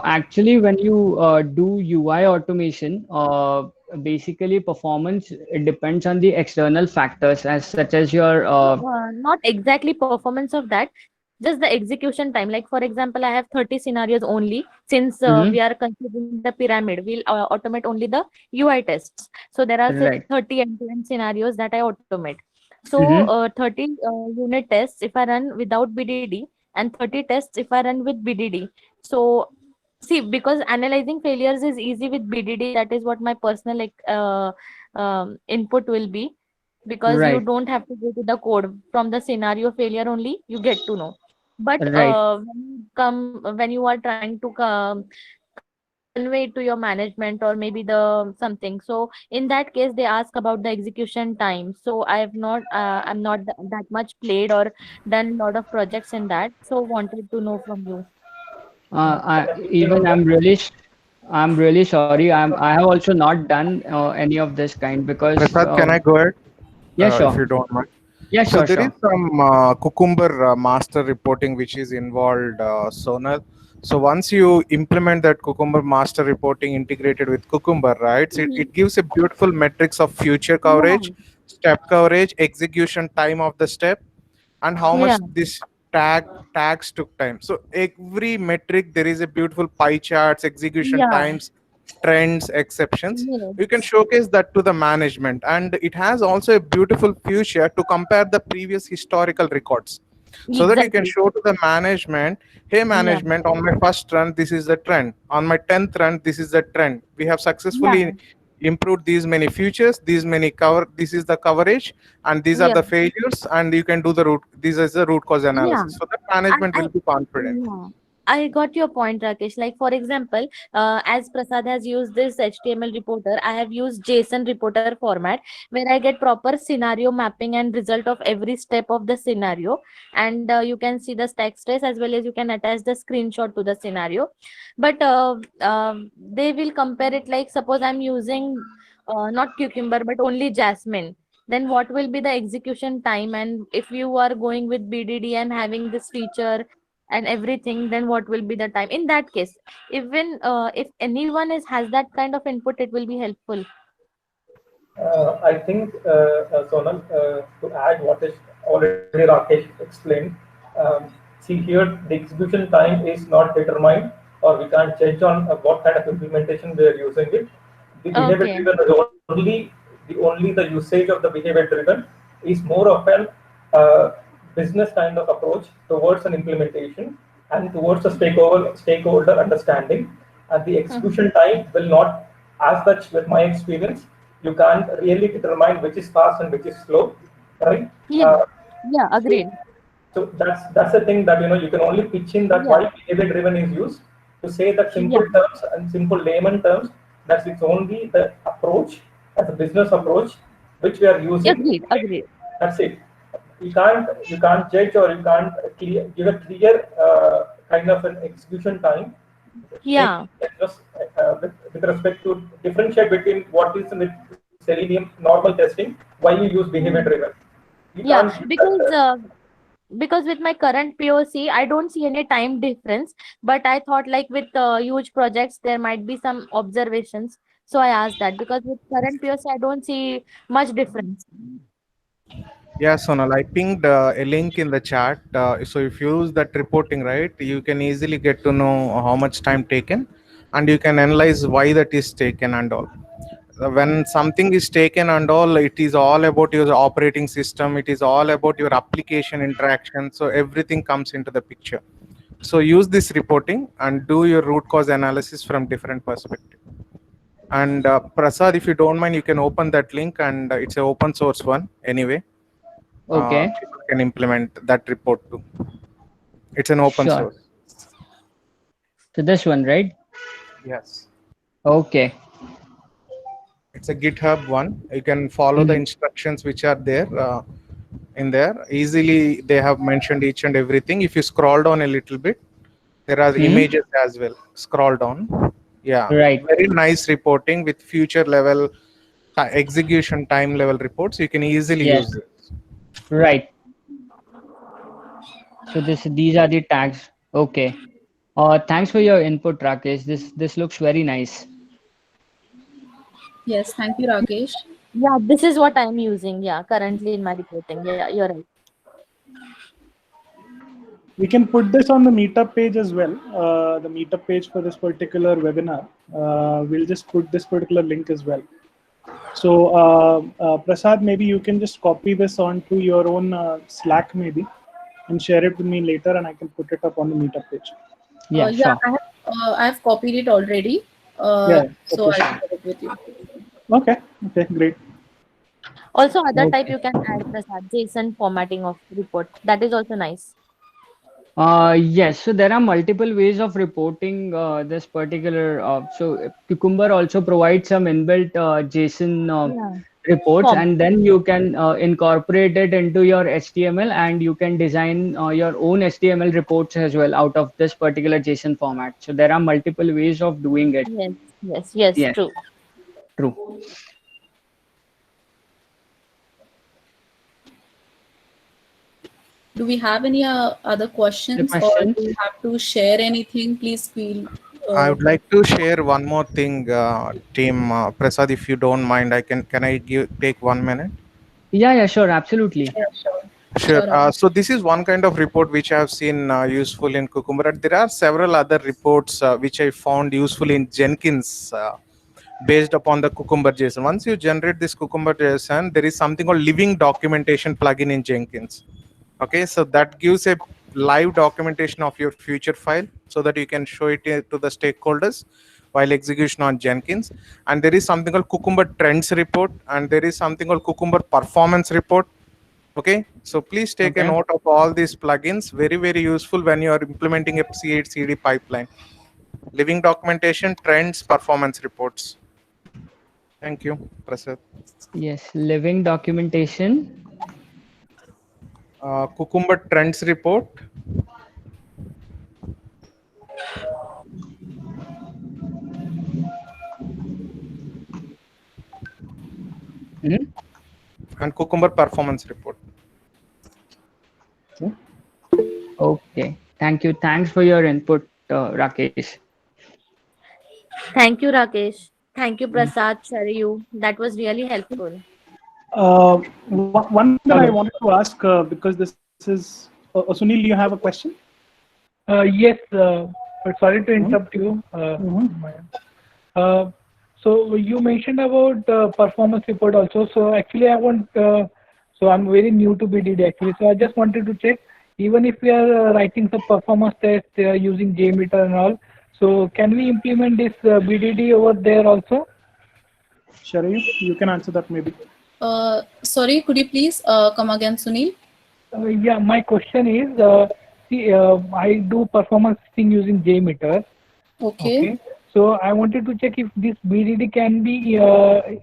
Actually, when you do UI automation, basically performance it depends on the external factors as such as your Not exactly performance of that, just the execution time. Like for example, I have 30 scenarios only. Since Mhm. we are considering the pyramid, we'll automate only the UI tests. So there are say Right. 30 end-to-end scenarios that I automate. So Mm-hmm. 30 unit tests if I run without BDD, and 30 tests if I run with BDD. So see, because analyzing failures is easy with BDD, that is what my personal like input will be, because you Right. don't have to go to the code. From the scenario failure only you get to know. But Right. when you are trying to convey it to your management or maybe the something, so in that case they ask about the execution time. So I'm not that much played or done a lot of projects in that, so wanted to know from you. Even I'm really sorry. I have also not done any of this kind because Prasad, can I go ahead? yeah, If sure. you don't mind. Yeah, So sure, there is sure. some Cucumber master reporting which is involved, Sonal. So once you implement that Cucumber master reporting integrated with Cucumber, right? So Mhm. it gives a beautiful metrics of future coverage, Yeah, step coverage, execution time of the step, and how yeah, much this tags took time. So every metric there is a beautiful pie charts, execution yeah, times, trends, exceptions. You can yes, showcase that to the management, and it has also a beautiful feature to compare the previous historical records, so that you can exactly. show to the management, hey Yeah, management, on my first run this is the trend, on my 10th run this is the trend, we have yeah, successfully improved these many features, these many this is the coverage, and these are Yeah. the failures, and you can do the this is the root cause Yeah. analysis. So the management I will be confident. yeah. I got your point, Rakesh. Like, for example, as Prasad has used this HTML reporter, I have used JSON reporter format where I get proper scenario mapping and result of every step of the scenario. And you can see the stack trace as well as you can attach the screenshot to the scenario. But they will compare it like, suppose I'm using not Cucumber but only Jasmine. Then what will be the execution time? And if you are going with BDD and having this feature and everything, then what will be the time in that case? Even if anyone has that kind of input, it will be helpful. I think, Sonal, to add what is already Rakesh explained, see here the execution time is not determined, or we can't judge on what kind of implementation we are using it. The behavior Okay. driven is only the usage of the behavior driven is more of an business kind of approach towards an implementation and towards a stakeholder understanding. And the execution time will not, as such, with my experience, you can't really determine which is fast and which is slow, right? Yeah. Yeah, agreed. So that's the thing that you can only pitch in that why behavior driven is used to say that simple terms and simple layman terms. That's it's only the approach as a business approach which we are using. Agreed. That's it. You can't judge or you can't give a clear kind of an execution time. Yeah. Just with respect to differentiate between what is with Selenium normal testing, why you use behavior driven. Yeah, because with my current POC, I don't see any time difference. But I thought like with huge projects, there might be some observations. So I asked that because with current POC, I don't see much difference. Yeah, Sonal, I pinged a link in the chat. So if you use that reporting, right, you can easily get to know how much time taken, and you can analyze why that is taken and all. When something is taken and all, it is all about your operating system. It is all about your application interaction. So everything comes into the picture. So use this reporting and do your root cause analysis from different perspective. And Prasad, if you don't mind, you can open that link, and it's an open source one anyway. Okay. People can implement that report too. It's an open source. So this one, right? Yes. Okay. It's a GitHub one. You can follow the instructions which are there in there. Easily, they have mentioned each and everything. If you scroll down a little bit, there are images as well. Scroll down. Yeah. Right. Very nice reporting with future level execution time level reports. You can easily use it. Right. So these are the tags. Okay. Thanks for your input, Rakesh. This looks very nice. Yes, thank you, Rakesh. Yeah, this is what I'm using. Yeah, currently in my reporting. Yeah, you're right. We can put this on the meetup page as well. The meetup page for this particular webinar. We'll just put this particular link as well. So Prasad, maybe you can just copy this onto your own Slack maybe and share it with me later, and I can put it up on the meetup page. Yeah, sure. I have copied it already. So I'll share it with you. Okay, great. Also, other type you can add, Prasad, JSON formatting of report. That is also nice. Yes, so there are multiple ways of reporting this particular. So Cucumber also provides some inbuilt JSON reports, and then you can incorporate it into your HTML, and you can design your own HTML reports as well out of this particular JSON format. So there are multiple ways of doing it. Yes, true. Do we have any other questions, or do you have to share anything? Please feel. I would like to share one more thing, team. Prasad, if you don't mind, can I take 1 minute? Yeah, sure, absolutely. Sure. So this is one kind of report which I have seen useful in Cucumber. There are several other reports which I found useful in Jenkins based upon the Cucumber JSON. Once you generate this Cucumber JSON, there is something called living documentation plugin in Jenkins. Okay, so that gives a live documentation of your future file so that you can show it to the stakeholders. while execution on Jenkins. And there is something called Cucumber Trends report, and there is something called Cucumber Performance report. Okay, so please take a note of all these plugins. Very, very useful when you are implementing a CI/CD pipeline. Living documentation, trends, performance reports. Thank you, Prasad. Yes, living documentation. Cucumber Trends report. And Cucumber Performance report. Okay, thank you. Thanks for your input, Rakesh. Thank you, Rakesh. Thank you, Prasad, Sharayu. That was really helpful. One thing that I wanted to ask, because this is Sunil, you have a question? Yes, but sorry to interrupt you. So you mentioned about performance report also. So actually, so I'm very new to BDD actually. So I just wanted to check, even if we are writing some performance test using JMeter and all, so can we implement this BDD over there also? Sharayu, you can answer that maybe. Sorry, could you please come again, Sunil? Yeah, my question is, see, I do performance testing using JMeter. Okay. So I wanted to check if this BDD can be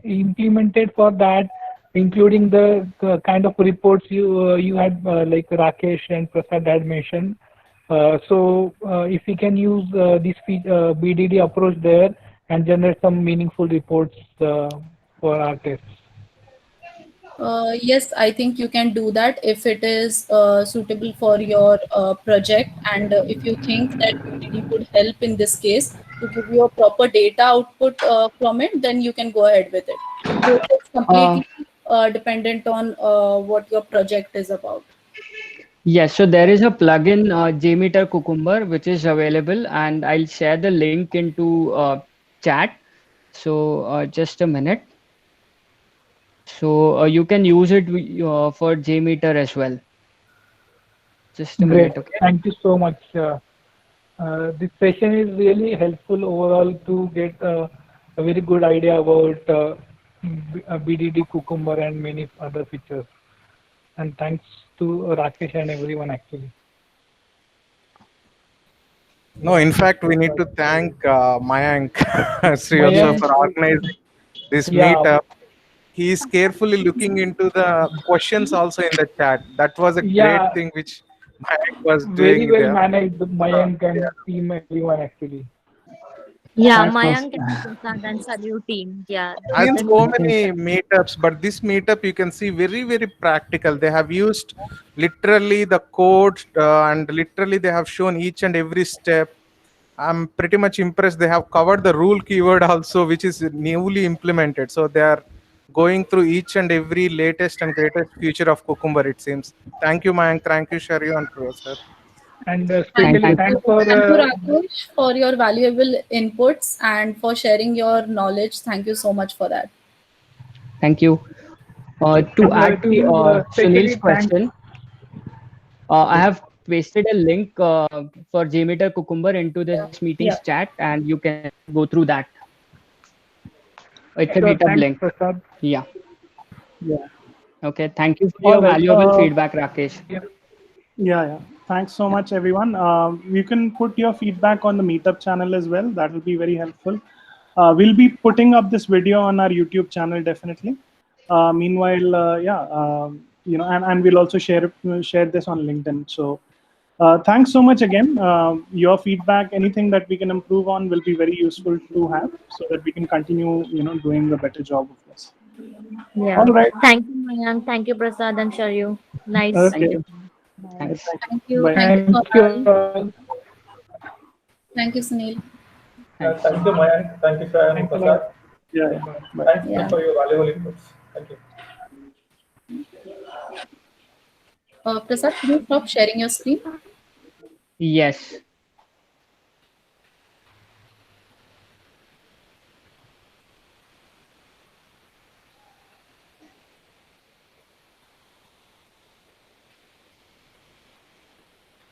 implemented for that, including the kind of reports you had, like Rakesh and Prasad had mentioned. So if we can use this BDD approach there and generate some meaningful reports for our tests. Yes, I think you can do that if it is suitable for your project, and if you think that BDD would help in this case to give you a proper data output from it, then you can go ahead with it. So it's completely dependent on what your project is about. Yes, so there is a plugin, JMeter Cucumber, which is available, and I'll share the link into chat. So just a minute. So you can use it for JMeter as well. Just a Great. minute, okay? Thank you so much. This session is really helpful overall to get a very good idea about BDD Cucumber and many other features. And thanks to Rakesh and everyone actually. No, in fact, we need to thank Mayank Srivastava for organizing this meetup. He is carefully looking into the questions also in the chat. That was a great thing which Mayank was Very doing well there. managed, Mayank and team, everyone actually. Yeah, Thanks, Mayank and Prasad and Sharayu team. Yeah. I've seen so many meetups, but this meetup you can see very, very practical. They have used literally the code and literally they have shown each and every step. I'm pretty much impressed. They have covered the rule keyword also, which is newly implemented. So they are going through each and every latest and greatest feature of Cucumber, it seems. Thank you, Mayank. Thank you, Sharayu and Prasad. And especially thanks for Rakesh, for your valuable inputs and for sharing your knowledge. Thank you so much for that. Thank you. To add to Sunil's question, I have pasted a link for JMeter Cucumber into this meeting's chat, and you can go through that. It's a GitHub link. Prasad. Yeah. Yeah. Okay. Thank you for your valuable feedback, Rakesh. Yeah. Thanks so much, everyone. You can put your feedback on the Meetup channel as well. That will be very helpful. We'll be putting up this video on our YouTube channel, definitely. Meanwhile, and we'll also share this on LinkedIn. So thanks so much again. Your feedback, anything that we can improve on will be very useful to have so that we can continue, doing a better job of this. Yeah. All right. Thank you, Mayank. Thank you, Prasad and Sharayu. Nice. Okay. Thanks. Thank you. Bye. Thank you. you. Thank you, Sunil. Thank you, Mayank. Thank you, Sharayu and Prasad. Yeah. Thanks for your valuable inputs. Thank you. Prasad, can you stop sharing your screen? Yes.